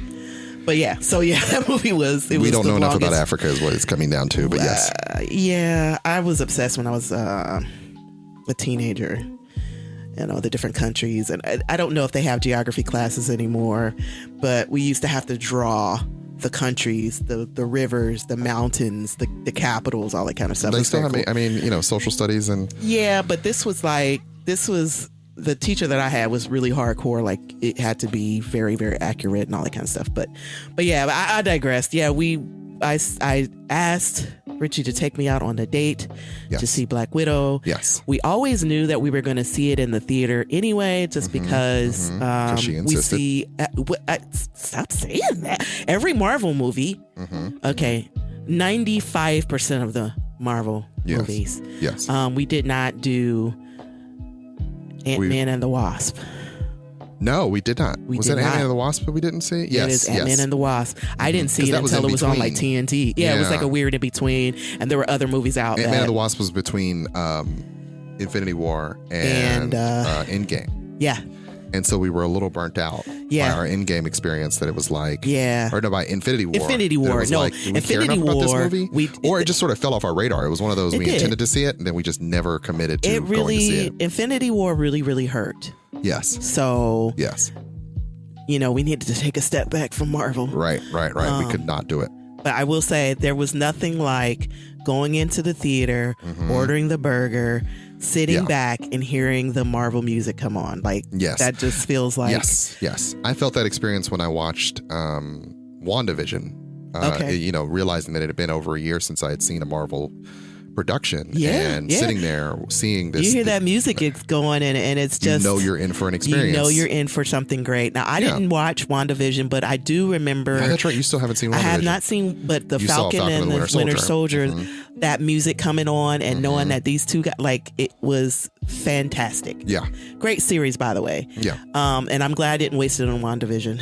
But yeah, so yeah, that movie was. We don't know enough about Africa, is what it's coming down to. But yes. Yeah, I was obsessed when I was a teenager. You know, the different countries, and I don't know if they have geography classes anymore, but we used to have to draw the countries, the rivers, the mountains, the capitals, all that kind of stuff. They still have, I mean, you know, social studies and. Yeah, but this was the teacher that I had was really hardcore. Like, it had to be very, very accurate and all that kind of stuff. But yeah, I digressed. Yeah, I asked Richie to take me out on a date to see Black Widow. Yes. We always knew that we were going to see it in the theater anyway, just because we see. Stop saying that. Every Marvel movie. Okay, 95% of the Marvel movies. Yes. We did not do Ant-Man and the Wasp. No, we did not. Was it Ant-Man and the Wasp that we didn't see? Yes. It is Ant-Man and the Wasp. I didn't see it until it was on like TNT. Yeah, it was like a weird in between. And there were other movies out. Ant-Man and the Wasp was between Infinity War and Endgame. Yeah. And so we were a little burnt out by our Endgame experience that it was like, or no, by Infinity War. Infinity War. Was like, do we care enough about this movie? Or it just sort of fell off our radar. It was one of those we intended to see it, and then we just never committed to going to see it. Infinity War really, really hurt. Yes. So, yes. You know, we needed to take a step back from Marvel. Right. We could not do it. But I will say there was nothing like going into the theater, ordering the burger, sitting back and hearing the Marvel music come on. Like, that just feels like. Yes. I felt that experience when I watched WandaVision. You know, realizing that it had been over a year since I had seen a Marvel production and sitting there seeing this. You hear that music is going and it's just. You know you're in for an experience. You know you're in for something great. Now, I didn't watch WandaVision, but I do remember. Oh, that's right. You still haven't seen WandaVision. I have not seen, but the Falcon and the Winter Soldier, that music coming on and knowing that these two guys, like, it was fantastic. Yeah. Great series, by the way. Yeah. And I'm glad I didn't waste it on WandaVision.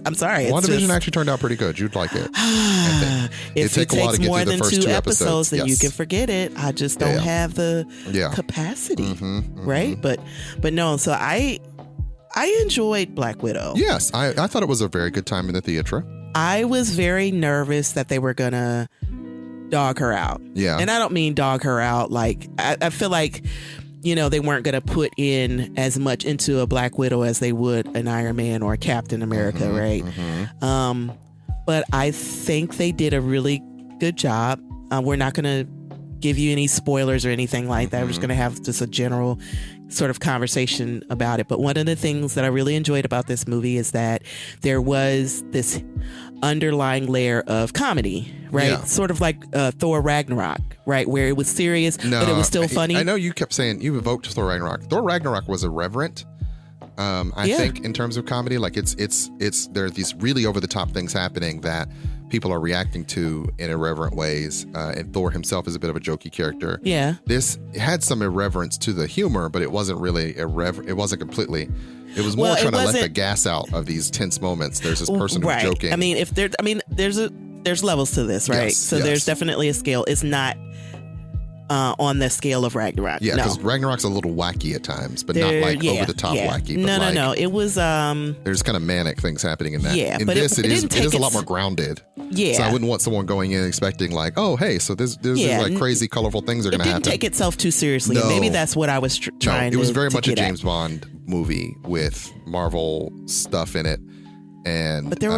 I'm sorry. WandaVision actually turned out pretty good. You'd like it. If it takes more than 2 episodes, then you can forget it. I just don't have the capacity. Right. But no, so I enjoyed Black Widow. Yes. I thought it was a very good time in the theater. I was very nervous that they were going to dog her out. Yeah. And I don't mean dog her out. Like, I feel like, you know, they weren't going to put in as much into a Black Widow as they would an Iron Man or a Captain America, right? But I think they did a really good job. We're not going to give you any spoilers or anything like that. We're just going to have just a general sort of conversation about it. But one of the things that I really enjoyed about this movie is that there was this underlying layer of comedy, right? Yeah. Sort of like Thor Ragnarok, right? Where it was serious, but it was still funny. I know you kept saying, you evoked Thor Ragnarok. Thor Ragnarok was irreverent. I think in terms of comedy, like it's there are these really over the top things happening that people are reacting to in irreverent ways. And Thor himself is a bit of a jokey character. Yeah. This had some irreverence to the humor, but it wasn't really it wasn't completely. It was more trying to let the gas out of these tense moments. There's this person who's joking. I mean, there's levels to this, right? Yes, there's definitely a scale. It's not on the scale of Ragnarok. Yeah, because Ragnarok's a little wacky at times, but not like over the top wacky. But No. It was there's kind of manic things happening in that. Yeah, in but this it is a lot more grounded. Yeah. So I wouldn't want someone going in expecting like, oh hey, so there's like crazy colorful things are going to happen. It didn't take itself too seriously. No. Maybe that's what I was trying to. It was very much a get James Bond movie with Marvel stuff in it. And but there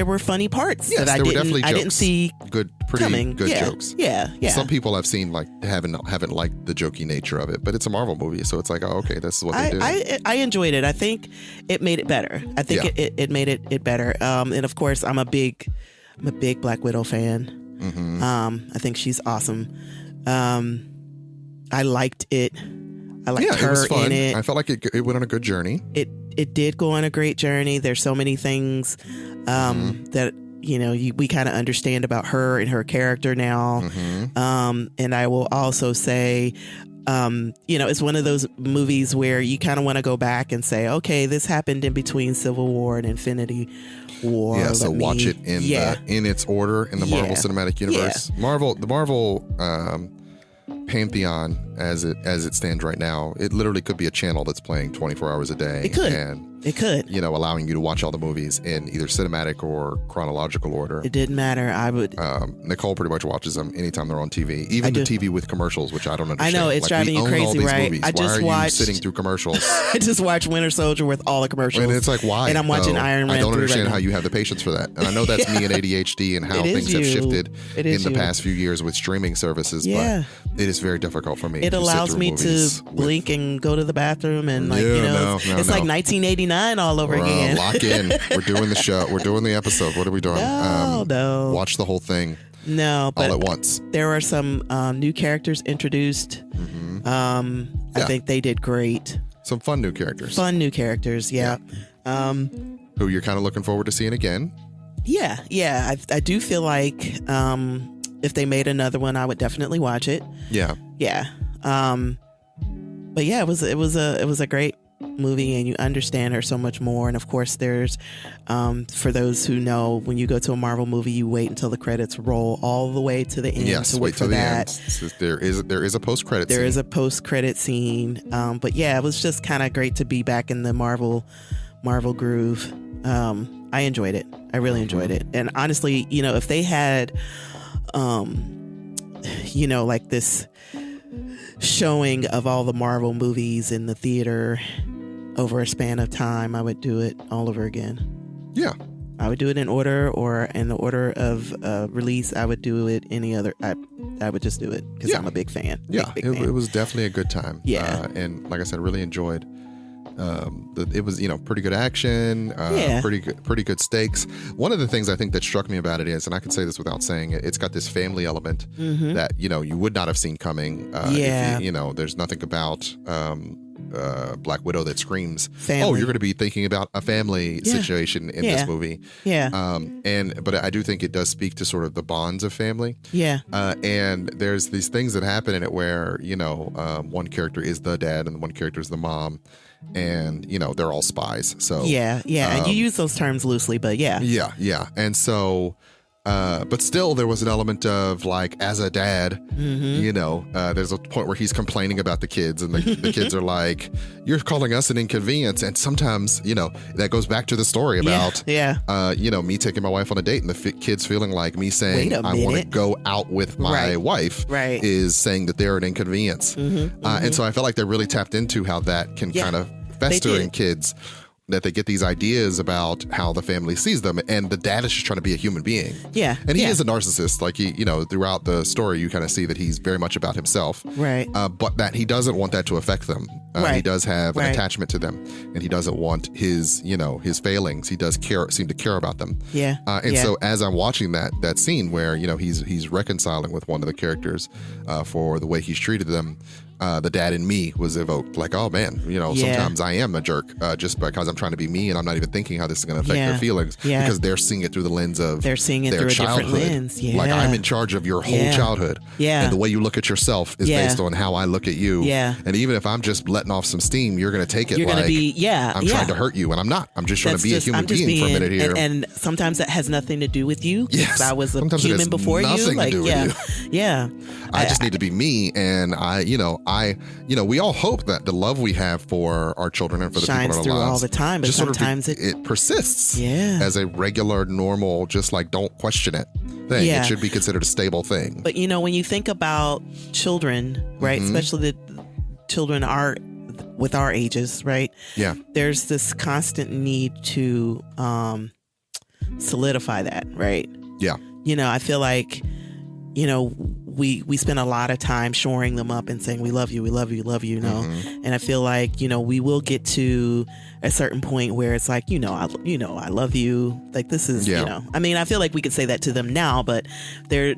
were funny parts yes, that I didn't see pretty coming. good jokes. Yeah. Some people I've seen like haven't liked the jokey nature of it, but it's a Marvel movie, so it's like, oh, okay, this is what they do. I enjoyed it. I think it made it better. I think it made it better. And of course, I'm a big Black Widow fan. Mm-hmm. I think she's awesome. I liked it. I liked her it was fun. in it. I felt like it went on a good journey. It did go on a great journey. There's so many things that we kind of understand about her and her character now. Mm-hmm. And I will also say, it's one of those movies where you kind of want to go back and say, okay, this happened in between Civil War and Infinity War. Yeah, so watch it in its order in the Marvel Cinematic Universe. Yeah. The Marvel pantheon as it stands right now, it literally could be a channel that's playing 24 hours a day. It could. Allowing you to watch all the movies in either cinematic or chronological order. It didn't matter. I would. Nicole pretty much watches them anytime they're on TV, even the TV with commercials, which I don't understand. I know, it's driving you crazy, right? Movies. Why are you sitting through commercials? I just watched Winter Soldier with all the commercials. And it's like, why? And I'm watching Iron Man. I don't understand how you have the patience for that. And I know that's me and ADHD and how things have shifted in the past few years with streaming services. But it is very difficult for me. It allows me to blink and go to the bathroom and it's like 1989 all over again. Lock in. We're doing the show. We're doing the episode. What are we doing? No. Watch the whole thing. No, but all at once. There are some new characters introduced. Mm-hmm. I think they did great. Some fun new characters. Yeah. Who you're kind of looking forward to seeing again. Yeah. I do feel like if they made another one, I would definitely watch it. Yeah. But yeah, it was a great movie, and you understand her so much more. And of course, there's for those who know, when you go to a Marvel movie, you wait until the credits roll all the way to the end. Yes, wait till the end. There is a post credit. There is a post credit scene. But yeah, it was just kind of great to be back in the Marvel groove. I enjoyed it. I really enjoyed it. And honestly, if they had, like this showing of all the Marvel movies in the theater over a span of time, I would do it all over again. Yeah. I would do it in order, or in the order of release. I would do it any other. I would just do it because I'm a big fan. Big fan. It was definitely a good time. Yeah. And like I said, really enjoyed. It was, pretty good action, pretty good stakes. One of the things I think that struck me about it is, and I can say this without saying it, it's got this family element that, you would not have seen coming. If there's nothing about Black Widow that screams, family. Oh, you're going to be thinking about a family situation in this movie. But I do think it does speak to sort of the bonds of family. And there's these things that happen in it where, one character is the dad and one character is the mom. And they're all spies. So and you use those terms loosely, but and so but still there was an element of like, as a dad, there's a point where he's complaining about the kids, and the kids are like, you're calling us an inconvenience. And sometimes that goes back to the story about me taking my wife on a date, and the kids feeling like me saying I want to go out with my wife is saying that they're an inconvenience. And so I felt like they really tapped into how that can kind of fester in kids, that they get these ideas about how the family sees them, and the dad is just trying to be a human being. And he is a narcissist. Like, he, throughout the story, you kind of see that he's very much about himself. But that he doesn't want that to affect them. He does have an attachment to them, and he doesn't want his failings. He does seem to care about them. So as I'm watching that scene where, he's reconciling with one of the characters for the way he's treated them, the dad in me was evoked. Like, oh man, sometimes I am a jerk just because I'm trying to be me, and I'm not even thinking how this is going to affect their feelings because they're seeing it through the lens of their childhood. A different lens. Like, I'm in charge of your whole childhood. And the way you look at yourself is based on how I look at you. And even if I'm just letting off some steam, you're going to take it I'm trying to hurt you, and I'm not. I'm just trying to be a human being for a minute here. And sometimes that has nothing to do with you. I was a sometimes human before you. Like, I just need to be me, and we all hope that the love we have for our children and for the people in our lives shines through all the time, but sometimes it persists as a regular, normal, just like, don't question it thing. It should be considered a stable thing. But when you think about children, right, especially the children are with our ages, right? There's this constant need to solidify that, right? Yeah. I feel like, we spend a lot of time shoring them up and saying, we love you, we love you, love you, And I feel like, we will get to a certain point where it's like, I love you. Like, this is, I feel like we could say that to them now, but they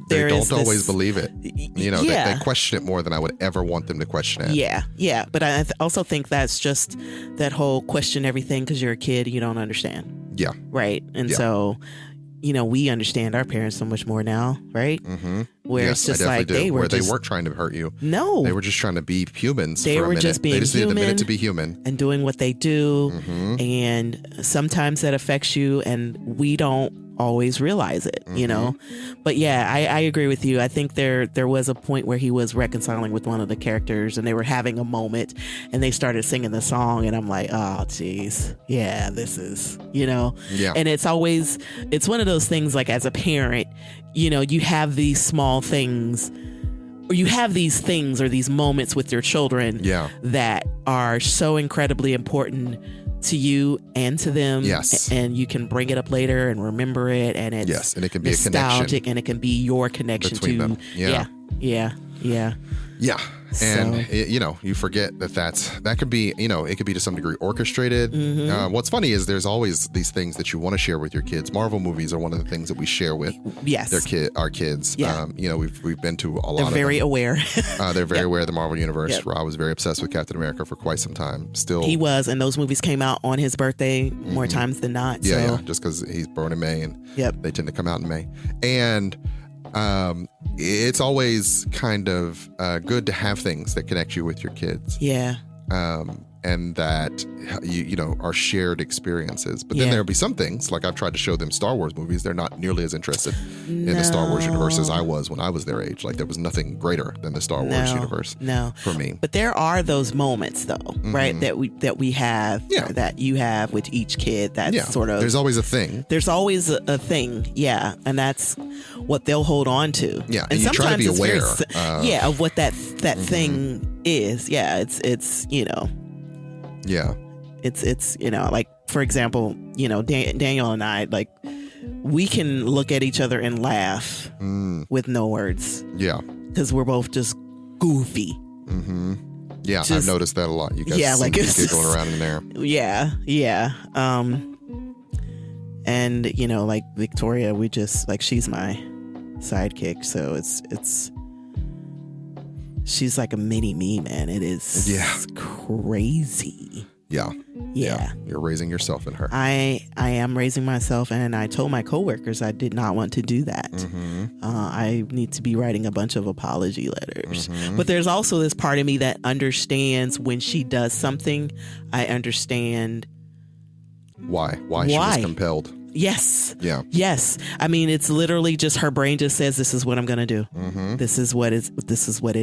don't always believe it. They question it more than I would ever want them to question it. Yeah. But I also think that's just that whole question everything because you're a kid, you don't understand. Yeah. Right. And so, we understand our parents so much more now, right? Mm-hmm. Where it's just like they weren't trying to hurt you. No. They were just trying to be humans they for a were minute. Just being they just human needed a minute to be human. And doing what they do. Mm-hmm. And sometimes that affects you and we don't always realize it, But yeah, I agree with you. I think there was a point where he was reconciling with one of the characters and they were having a moment and they started singing the song and I'm like, oh geez, yeah, this is, Yeah. And it's one of those things like as a parent, you have these small things or you have these things or these moments with your children that are so incredibly important to you and to them. Yes. And you can bring it up later and remember it and it's and it can be nostalgic a connection and it can be your connection between to them. Yeah. And you forget that could be, it could be to some degree orchestrated. Mm-hmm. What's funny is there's always these things that you want to share with your kids. Marvel movies are one of the things that we share with our kids. Yeah. We've been to a lot of them. They're very aware. They're very aware of the Marvel universe. I was very obsessed with Captain America for quite some time. Still, he was, and those movies came out on his birthday more times than not. Yeah, just because he's born in May and they tend to come out in May. And it's always kind of good to have things that connect you with your kids. Yeah. And that are shared experiences. But then there'll be some things, like I've tried to show them Star Wars movies. They're not nearly as interested in the Star Wars universe as I was when I was their age. Like there was nothing greater than the Star Wars universe for me. But there are those moments though, right? That we have, that you have with each kid. That's sort of, there's always a thing. There's always a thing. Yeah. And that's what they'll hold on to. Yeah. And you try to be aware of what that thing is. Yeah. It's Yeah. It's like, for example, Daniel and I, like, we can look at each other and laugh with no words. Yeah. Because we're both just goofy. Mm-hmm. Yeah, I've noticed that a lot. You guys like it's going around in there. Yeah. And, like Victoria, we just, like, she's my sidekick. So it's she's like a mini me, man. It is crazy. Yeah. You're raising yourself in her. I am raising myself, and I told my coworkers I did not want to do that. I need to be writing a bunch of apology letters. But there's also this part of me that understands when she does something. I understand why she was compelled. Yes. Yeah. Yes. I mean, it's literally just her brain just says, this is what I'm going to do. This is what it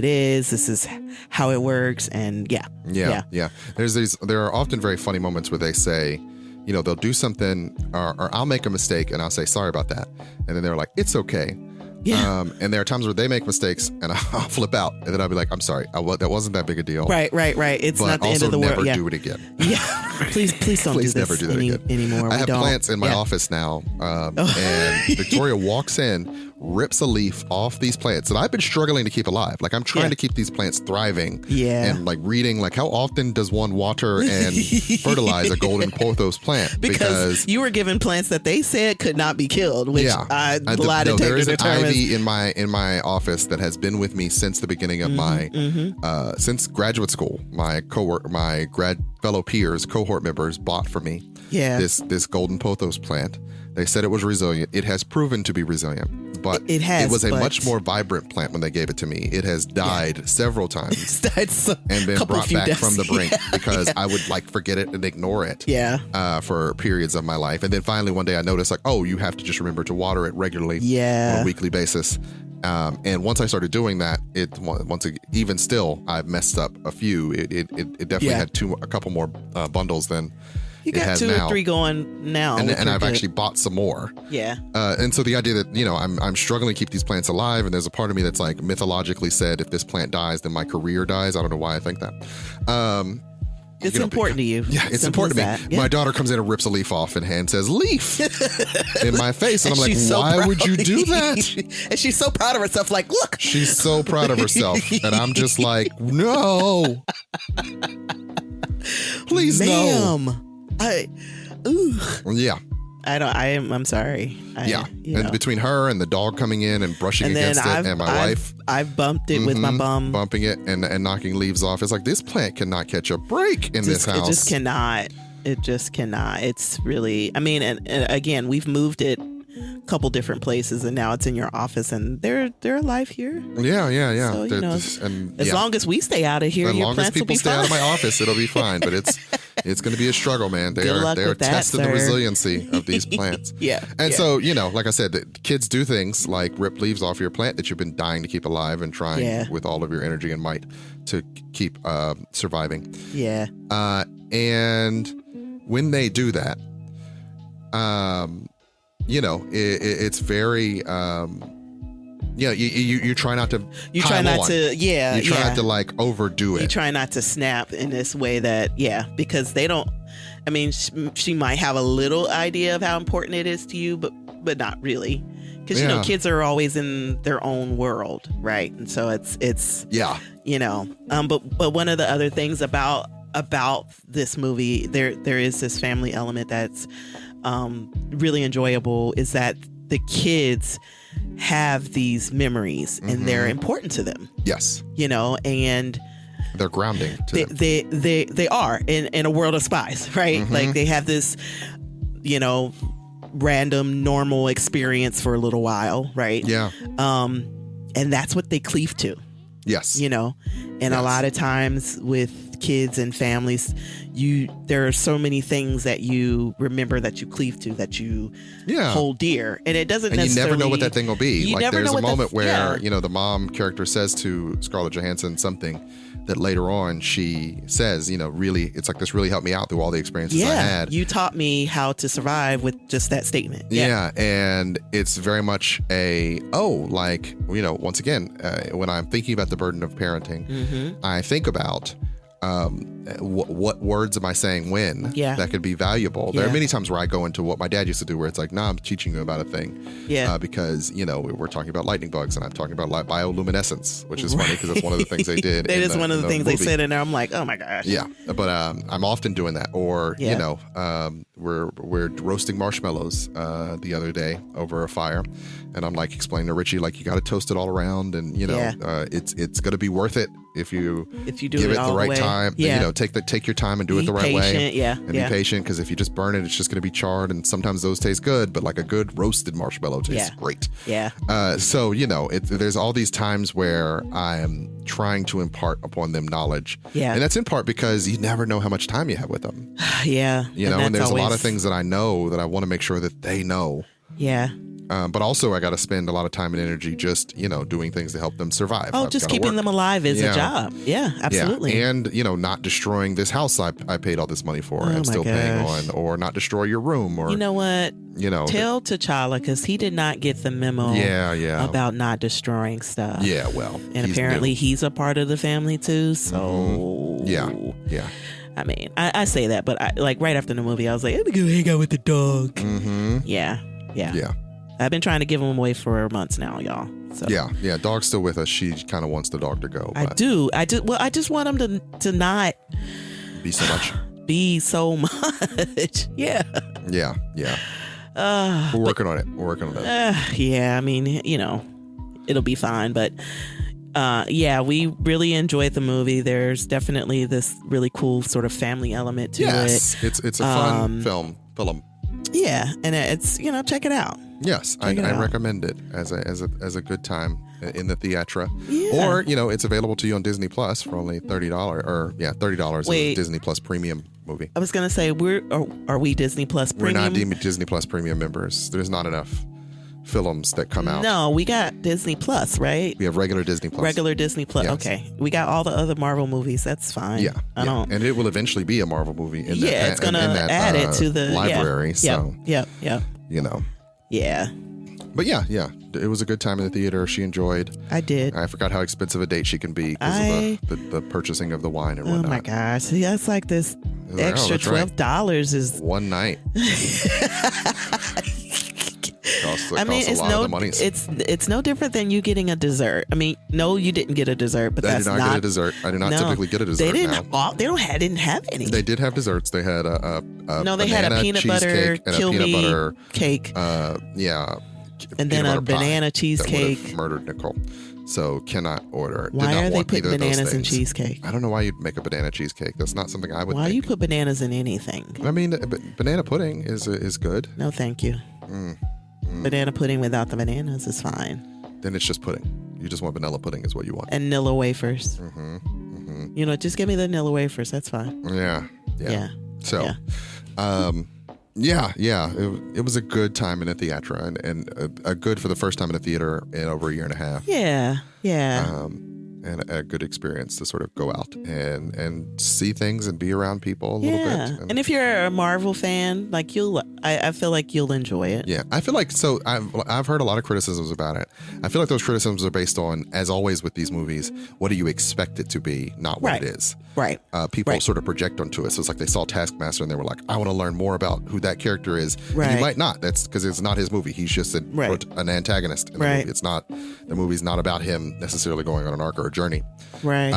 is. This is how it works. And yeah. There are often very funny moments where they say, they'll do something or I'll make a mistake and I'll say, sorry about that. And then they're like, it's okay. Yeah. And there are times where they make mistakes and I'll flip out and then I'll be like, I'm sorry. That wasn't that big a deal. Right. It's not the end of the world. But also never do it again. Yeah. Please don't do this never do that again. Anymore. I have plants in my office now. And Victoria walks in, rips a leaf off these plants that I've been struggling to keep alive. Like I'm trying to keep these plants thriving. Yeah. And like reading, like how often does one water and fertilize a golden pothos plant? Because you were given plants that they said could not be killed, which I lie to there is an determine. ivy in my office that has been with me since the beginning of my since graduate school. My fellow peers, cohort members bought for me this golden pothos plant. They said it was resilient. It has proven to be resilient, but it was a much more vibrant plant when they gave it to me. It has died several times and been brought back from the brink because I would like forget it and ignore it for periods of my life. And then finally one day I noticed like, oh, you have to just remember to water it regularly on a weekly basis. And once I started doing that, even still, I've messed up a few. It definitely had a couple more bundles than you got 2 or 3 going now, and I've actually bought some more. Yeah. And so the idea that I'm struggling to keep these plants alive, and there's a part of me that's like mythologically said, if this plant dies, then my career dies. I don't know why I think that. It's important to you. Yeah, it's important to me. Yeah. My daughter comes in and rips a leaf off and says, "Leaf," in my face. And I'm like, why would you do that? And she's so proud of herself. Like, look. She's so proud of herself. And I'm just like, no. Please, ma'am. no. Yeah. I'm sorry. And between her and the dog coming in and brushing against it and my wife. I've bumped it with my bum. Bumping it and knocking leaves off. It's like, this plant cannot catch a break in this house. It just cannot. It just cannot. It's really, I mean, and again, we've moved it a couple different places and now it's in your office and they're alive here. Yeah. So, as long as we stay out of here, as your long plants as people stay out of my office, it'll be fine. But it's going to be a struggle, man. They are testing the resiliency of these plants. So, like I said, the kids do things like rip leaves off your plant that you've been dying to keep alive and trying with all of your energy and might to keep surviving. Yeah. And when they do that, it's very, you try not to. You try not to, You try not to like overdo it. You try not to snap in this way that, because they don't. I mean, she might have a little idea of how important it is to you, but not really, because kids are always in their own world, right? And so it's But one of the other things about this movie, there is this family element that's really enjoyable, is that the kids have these memories and they're important to them. Yes. And they're grounding to them. They are in a world of spies, right? Like they have this, random normal experience for a little while, right? Yeah. And that's what they cleave to. Yes. And a lot of times with kids and families, there are so many things that you remember, that you cleave to, that you hold dear, and it doesn't. And necessarily, you never know what that thing will be. Like there's a moment where the mom character says to Scarlett Johansson something that later on she says, really, it's like, this really helped me out through all the experiences I had. You taught me how to survive with just that statement. Yeah. And it's very much once again, when I'm thinking about the burden of parenting, I think about what words am I saying when that could be valuable. There are many times where I go into what my dad used to do, where it's like, nah, I'm teaching you about a thing. Because, we're talking about lightning bugs and I'm talking about bioluminescence, which is funny because that's one of the things they did. That is one of the things they said in there. I'm like, oh my gosh. Yeah. But I'm often doing that. Or, we're roasting marshmallows the other day over a fire. And I'm like explaining to Richie, like, you got to toast it all around. And, it's going to be worth it if you give it the right time. Take your time and do it the right way. And be patient, because if you just burn it, it's just going to be charred. And sometimes those taste good, but like a good roasted marshmallow tastes great. So there's all these times where I am trying to impart upon them knowledge. And that's in part because you never know how much time you have with them. And there's a lot of things that I know that I want to make sure that they know. But also I got to spend a lot of time and energy just, doing things to help them survive. Just keeping them alive is a job. Yeah, absolutely. Yeah. And, not destroying this house I paid all this money for and still paying on, or not destroy your room, or, you know what? Tell T'Challa, because he did not get the memo about not destroying stuff. Yeah, well. And apparently he's a part of the family too. So. Yeah. I mean, I say that, but right after the movie, I was like, I'm going to go hang out with the dog. Yeah. I've been trying to give them away for months now, y'all. So. Yeah. Dog's still with us. She kind of wants the dog to go. But I do. Well, I just want him to not be so much. Yeah. We're working on it. I mean, it'll be fine. But we really enjoyed the movie. There's definitely this really cool sort of family element to it. Yes, it's a fun film. Yeah, and it's check it out. Yes, I recommend it as a good time in the theatre. Yeah. Or it's available to you on Disney Plus for only $30 $30 as a Disney Plus premium movie. I was gonna say, are we Disney Plus premium? We're not Disney Plus premium members. There's not enough films that come out. No, we got Disney Plus, right? We have regular Disney Plus. Yes. Okay. We got all the other Marvel movies. That's fine. Yeah. And it will eventually be a Marvel movie. It's going to add it to the library. Yeah. So, Yeah. Yeah. But it was a good time in the theater. She enjoyed. I did. I forgot how expensive a date she can be because of the purchasing of the wine and whatnot. Oh my gosh. Yeah, it's like this extra $12 is one night. I mean, it's no different than you getting a dessert. I mean, no, you didn't get a dessert, but I did not get a dessert. I do not typically get a dessert. They didn't have any. They did have desserts. They had they had a peanut butter kill me cake. And then a banana cheesecake. That would have murdered Nicole. So cannot order. Why are they putting bananas in cheesecake? I don't know why you'd make a banana cheesecake. That's not something I would. Why you put bananas in anything? I mean, banana pudding is good. No, thank you. Banana pudding without the bananas is fine. Then it's just pudding. You just want vanilla pudding is what you want. And Nilla wafers. Just give me the Nilla wafers. That's fine. Yeah. So, it was a good time in the theater and a good for the first time in the theater in over a year and a half. Yeah. And a good experience to sort of go out and see things and be around people a little bit. And if you're a Marvel fan, like I feel like you'll enjoy it. Yeah, I feel like I've heard a lot of criticisms about it. I feel like those criticisms are based on, as always with these movies, what do you expect it to be, not what it is. Right. People sort of project onto it. So it's like they saw Taskmaster and they were like, I want to learn more about who that character is. Right. And you might not. That's because it's not his movie. He's just an antagonist in the movie. It's not, the movie's not about him necessarily going on an arc or a journey. Right.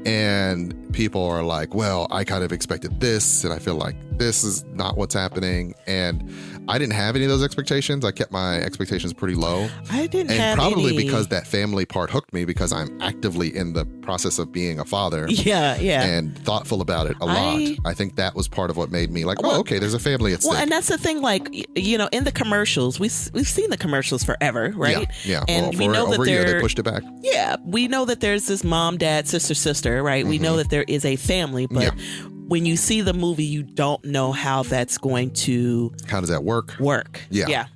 And people are like, well, I kind of expected this, and I feel like this is not what's happening. And I didn't have any of those expectations. I kept my expectations pretty low. I didn't and have probably any. Because that family part hooked me because I'm actively in the process of being a father. Yeah. And thoughtful about it a lot. I think that was part of what made me like, okay, there's a family at stake. Well, and that's the thing, like, in the commercials, we've seen the commercials forever, right? Yeah. And we know that they pushed it back. Yeah. We know that there's this mom, dad, sister, right? We know that there is a family, but when you see the movie, you don't know how that's going to... How does that work? Yeah.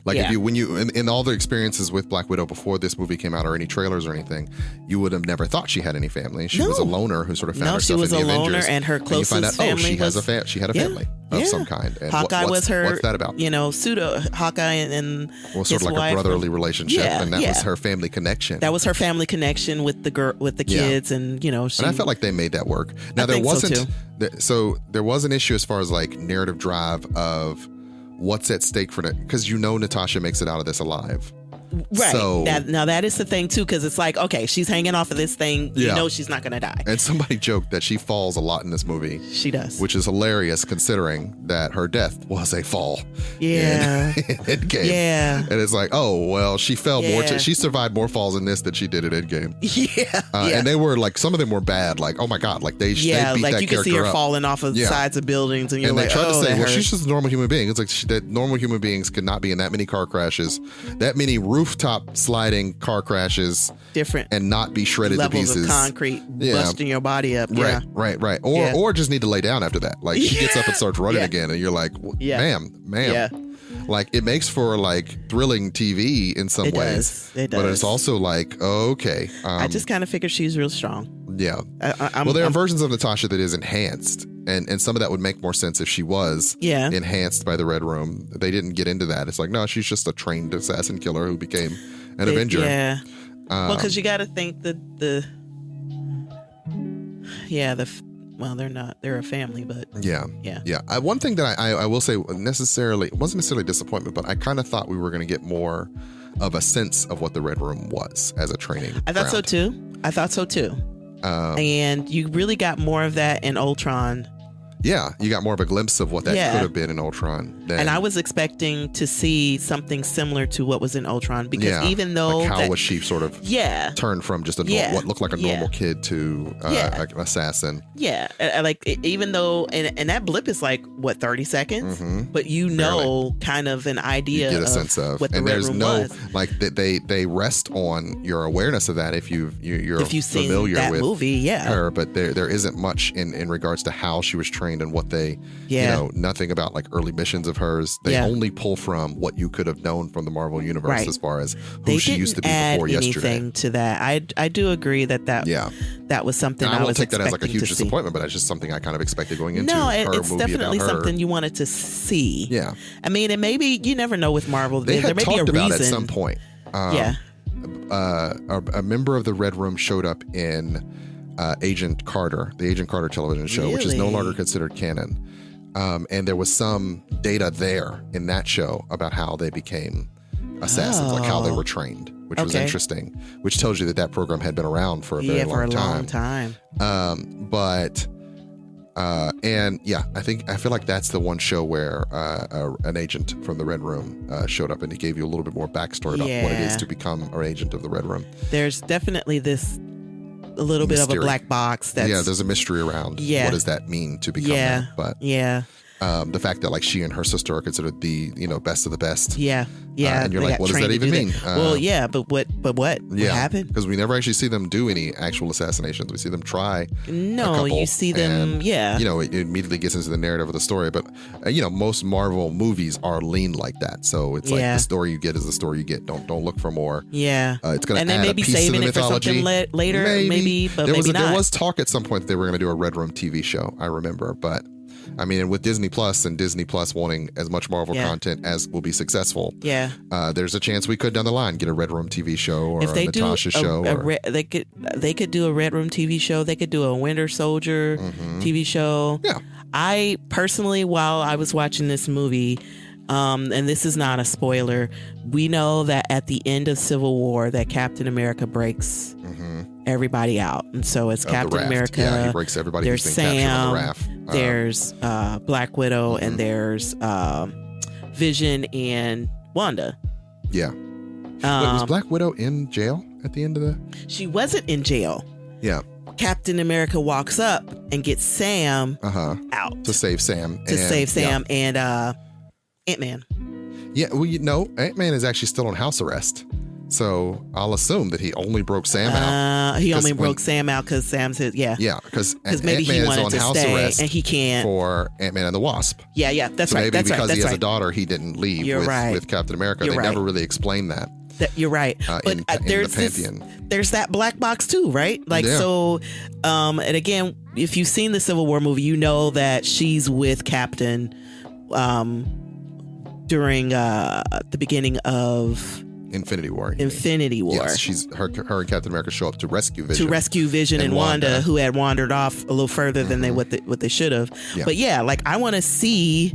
Like if you, when you, in all the experiences with Black Widow before this movie came out or any trailers or anything, you would have never thought she had any family. She was a loner who sort of found herself in the Avengers. No, she was a loner, and her closest family she had a family of some kind. And Hawkeye was her, what's that about? Pseudo Hawkeye and sort of like wife, a brotherly relationship, and that was her family connection. That was her family connection with the girl, with the kids, and and I felt like they made that work. Now there was an issue as far as like narrative drive of what's at stake for that, because Natasha makes it out of this alive. Right. So, that is the thing too, because it's like, okay, she's hanging off of this thing. You know she's not going to die. And somebody joked that she falls a lot in this movie. She does. Which is hilarious considering that her death was a fall. Yeah. In Endgame. Yeah. And it's like, oh, well, she fell more. She survived more falls in this than she did at Endgame. Yeah. And they were like, some of them were bad. Like, oh my God, like they beat like that you can see her up. Falling off of sides of buildings. And you're they like, tried to say, well, hurts. she's just a normal human being. It's like that normal human beings could not be in that many car crashes, that many rooftop sliding car crashes, different, and not be shredded to pieces. Levels of concrete busting your body up. Right. Or just need to lay down after that. Like she gets up and starts running again, and you're like, ma'am. Yeah. Like it makes for like thrilling TV in some ways. It does. But it's also like, okay. I just kind of figured she's real strong. Yeah. There are versions of Natasha that is enhanced. And some of that would make more sense if she was enhanced by the Red Room. They didn't get into that. It's like, no, she's just a trained assassin killer who became an Avenger. Yeah. Well, because you got to think that they're not. They're a family, but yeah. One thing that I will say wasn't necessarily disappointment, but I kind of thought we were going to get more of a sense of what the Red Room was as a training. I thought so too. And you really got more of that in Ultron. Yeah, you got more of a glimpse of what that could have been in Ultron. And I was expecting to see something similar to what was in Ultron, because even though like how was she sort of turned from just what looked like a normal kid to an assassin. Yeah, like even though and that blip is like what 30 seconds, but kind of an idea. You get a sense of what the Red Room was. Like they rest on your awareness of that if you're familiar that with movie, her, but there isn't much in regards to how she was trained and what they nothing about like early missions of hers. They only pull from what you could have known from the Marvel universe as far as who she used to be before yesterday. Anything to that. I do agree that was something I was expecting to see. I won't take that as like a huge disappointment, but it's just something I kind of expected going into. No, it's definitely something you wanted to see. Yeah. I mean, and maybe you never know with Marvel. They had there may talked be a about reason at some point. A member of the Red Room showed up in Agent Carter, the Agent Carter television show, which is no longer considered canon. And there was some data there in that show about how they became assassins, like how they were trained, which was interesting, which tells you that program had been around for a very long time. I feel like that's the one show where an agent from the Red Room showed up, and he gave you a little bit more backstory about what it is to become an agent of the Red Room. There's definitely a little bit of a black box. There's a mystery around what does that mean to become that. But the fact that like she and her sister are considered the best of the best. And you're like, what does that even mean? But what happened? Because we never actually see them do any actual assassinations. We see them try. No, you see them. It immediately gets into the narrative of the story. But most Marvel movies are leaned like that. So it's like the story you get is the story you get. Don't look for more. It's going to add maybe a piece saving to the it mythology. for something later. Maybe, but maybe not. There was talk at some point that they were going to do a Red Room TV show. I remember, but. I mean, and with Disney Plus and Disney Plus wanting as much Marvel content as will be successful, there's a chance we could down the line get a Red Room TV show or a Natasha show. They could do a Red Room TV show. They could do a Winter Soldier TV show. Yeah. I personally, while I was watching this movie, and this is not a spoiler, we know that at the end of Civil War that Captain America breaks everybody out, and so it's Captain America. Yeah, he breaks everybody. There's who's been captured on the raft. There's Black Widow, and there's Vision and Wanda. Yeah. Wait, was Black Widow in jail at the end of the? She wasn't in jail. Yeah. Captain America walks up and gets Sam out to save Sam. And Ant-Man. Yeah, well, Ant-Man is actually still on house arrest. So I'll assume that he only broke Sam out. He only broke Sam out because Sam's his, Yeah, because maybe he wanted to stay and he can't. For Ant-Man and the Wasp. Yeah, that's right. Maybe because he has a daughter, he didn't leave with Captain America. They never really explained that. You're right. But there's the Pantheon. There's that black box too, right? So, and again, if you've seen the Civil War movie, you know that she's with Captain during the beginning of Infinity War. Yes, she's her and Captain America show up to rescue Vision. And Wanda, who had wandered off a little further than what they should have. Yeah. But I want to see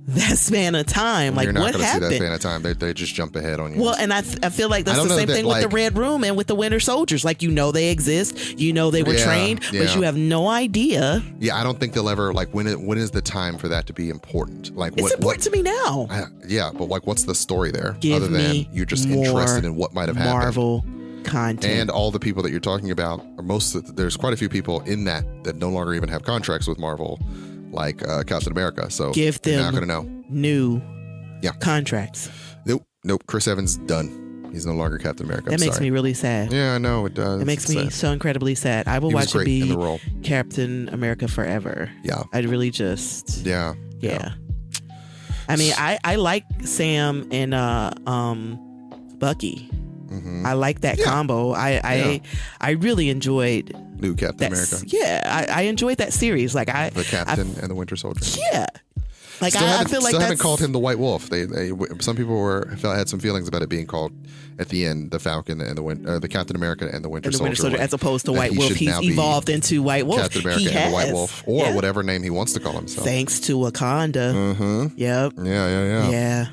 that span of time. Like, you're not what going to see happened? that span of time. They just jump ahead on you. Well, and I feel like that's the same thing with the Red Room and with the Winter Soldiers. Like, they exist, they were trained, but you have no idea. Yeah, I don't think they'll ever, like, when is the time for that to be important? Like, it's important to me now. But like, what's the story there? Give other than you're just interested in what might have happened. Marvel content. And all the people that you're talking about, there's quite a few people in that no longer even have contracts with Marvel, like Captain America. So give them not going to know. New contracts. Nope. Chris Evans done. He's no longer Captain America. That makes me really sad. Yeah, I know it does. It makes me so incredibly sad. I will watch it be Captain America forever. Yeah. I'd really just. Yeah. I mean, I like Sam and Bucky. Mm-hmm. I like that combo. I really enjoyed new Captain America. Yeah, I enjoyed that series. Like the Captain and the Winter Soldier. Yeah. Like I feel like still haven't called him the White Wolf. Some people had some feelings about it being called at the end the Falcon and the Captain America and the Winter Soldier, as opposed to White Wolf. He's evolved into White Wolf. Captain America and the White Wolf, or whatever name he wants to call himself. Thanks to Wakanda. Mm-hmm. Yep. Yeah.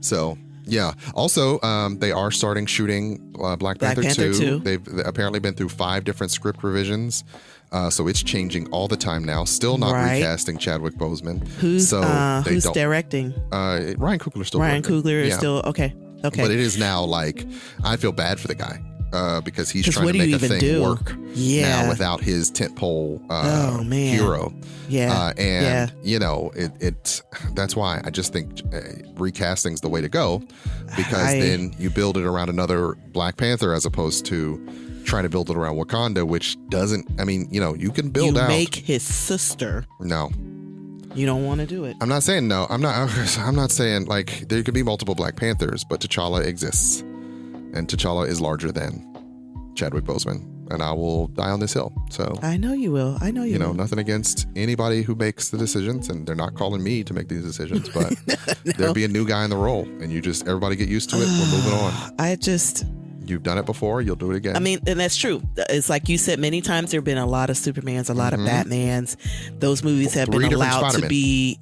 So. Yeah. Also, they are starting shooting Black Panther 2. They've apparently been through 5 different script revisions. So it's changing all the time now. Still not recasting Chadwick Boseman. Who's directing? Ryan Coogler still. Ryan Coogler is still okay. But it is now like I feel bad for the guy because he's trying to make a thing work now without his tentpole hero. Yeah. That's why I just think recasting's the way to go, because then you build it around another Black Panther as opposed to trying to build it around Wakanda, which doesn't. I mean, you can build out. Make his sister. No. You don't want to do it. I'm not saying no. I'm not saying like there could be multiple Black Panthers, but T'Challa exists, and T'Challa is larger than Chadwick Boseman. and I will die on this hill. So I know you will. I know you will. Nothing against anybody who makes the decisions, and they're not calling me to make these decisions, but there'll be a new guy in the role, and everybody get used to it. We're moving on. You've done it before. You'll do it again. I mean, and that's true. It's like you said, many times there have been a lot of Supermans, a lot of Batmans. Those movies have been allowed to be,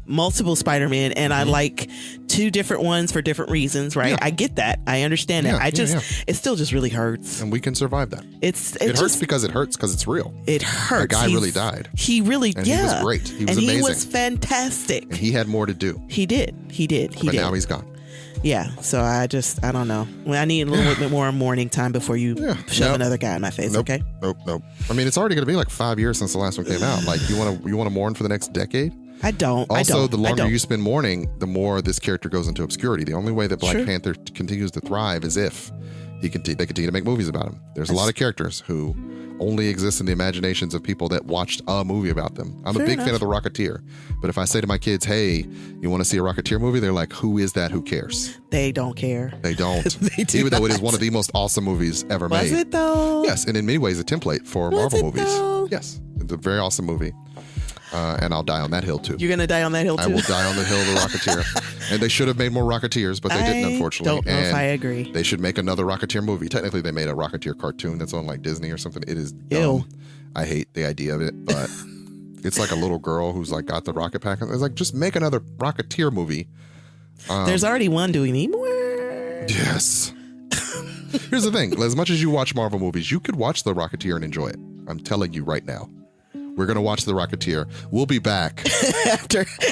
multiple Spider-Man, and I like two different ones for different reasons, right? I get that. I understand that. It still just really hurts. And we can survive that. It hurts because it's real. It hurts. The guy really died. He really, and he was great. He was amazing. He was fantastic. And he had more to do. He did. But now he's gone. Yeah, so I don't know. I need a little bit more morning time before you shove another guy in my face. Okay. Nope. I mean, it's already going to be like 5 years since the last one came out. Like, you want to mourn for the next decade? I don't. Also, the longer you spend mourning, the more this character goes into obscurity. The only way that Black Panther continues to thrive is if they continue to make movies about him. There's a lot of characters who only exist in the imaginations of people that watched a movie about them. I'm a big fan of The Rocketeer, but if I say to my kids, hey, you want to see a Rocketeer movie? They're like, who is that? Who cares? They don't care. They don't. Even though it is one of the most awesome movies ever made. Was it though? Yes, and in many ways a template for Marvel movies. Yes, it's a very awesome movie. And I'll die on that hill too. You're going to die on that hill too? I will die on the hill of The Rocketeer. And they should have made more Rocketeers, but they didn't, unfortunately. Don't know if I agree. They should make another Rocketeer movie. Technically, they made a Rocketeer cartoon that's on like Disney or something. It is dumb. Ew. I hate the idea of it, but it's like a little girl who's like got the rocket pack. It's like, just make another Rocketeer movie. There's already one. Do we need more? Yes. Here's the thing. As much as you watch Marvel movies, you could watch The Rocketeer and enjoy it. I'm telling you right now. We're going to watch The Rocketeer. We'll be back.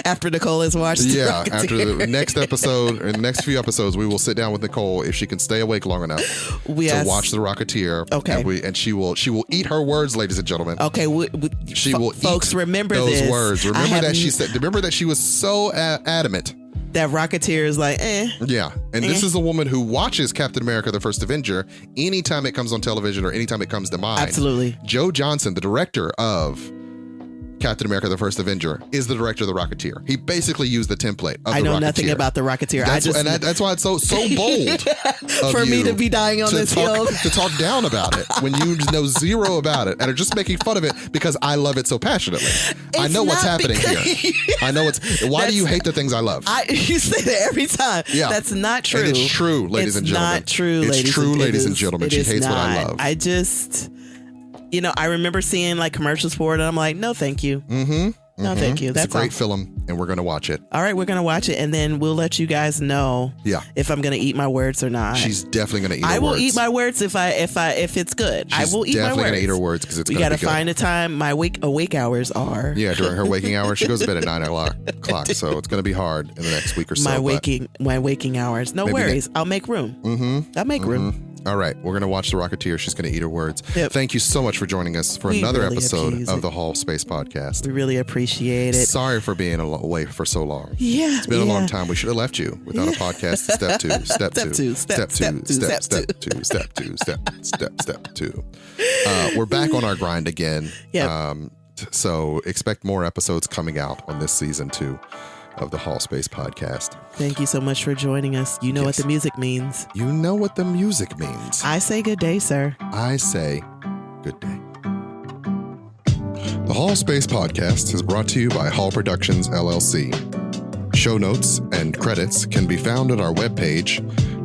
after Nicole has watched The Rocketeer. After the next episode, or the next few episodes, we will sit down with Nicole, if she can stay awake long enough, to watch The Rocketeer. Okay. And she will eat her words, ladies and gentlemen. Okay. She will folks, remember those words. Remember that she was so adamant. That Rocketeer is like, Yeah. And this is a woman who watches Captain America, the First Avenger, anytime it comes on television or anytime it comes to mind. Absolutely. Joe Johnson, the director of Captain America, the First Avenger, is the director of The Rocketeer. He basically used the template of The Rocketeer. I know nothing about The Rocketeer. That's why it's so bold for me to be dying on this hill. To talk down about it when you know zero about it and are just making fun of it because I love it so passionately. I know what's happening here. I know why do you hate the things I love? You say that every time. Yeah. That's not true. And it's true, ladies and gentlemen. It's not true, It's true, ladies and gentlemen. She hates what I love. I just, I remember seeing like commercials for it and I'm like, no, thank you. No, thank you. That's a great film, and we're going to watch it. All right, we're going to watch it, and then we'll let you guys know if I'm going to eat my words or not. She's definitely going to eat her words. I will eat my words if it's good. I will eat my words. Definitely going to eat her words because it's going to be good. We got to find a time. My awake hours are. Yeah, during her waking hours. She goes to bed at 9 o'clock, so it's going to be hard in the next week or so. My waking hours. No worries. I'll make room. I'll make room. All right, we're going to watch The Rocketeer. She's going to eat her words. Yep. Thank you so much for joining us for another episode of the Hallspace Podcast. We really appreciate it. Sorry for being away for so long. Yeah. It's been a long time. We should have left you without a podcast. Step two. We're back on our grind again. Yep. So expect more episodes coming out on this season 2 of the Hallspace Podcast. Thank you so much for joining us. You know what the music means. You know what the music means. I say good day, sir. I say good day. The Hallspace Podcast is brought to you by Hall Productions, LLC. Show notes and credits can be found at our webpage,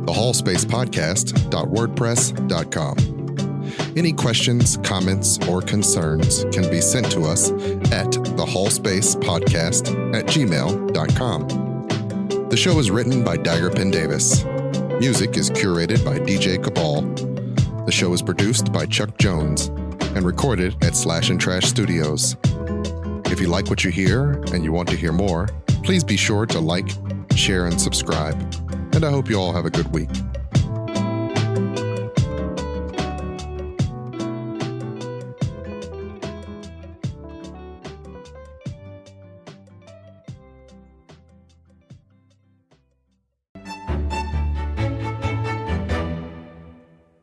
thehallspacepodcast.wordpress.com. Any questions, comments, or concerns can be sent to us at thehallspacepodcast@gmail.com. The show is written by Dagger Penn Davis. Music is curated by DJ Cabal. The show is produced by Chuck Jones and recorded at Slash and Trash Studios. If you like what you hear and you want to hear more, please be sure to like, share, and subscribe. And I hope you all have a good week.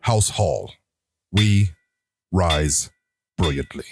House Hall. We rise brilliantly.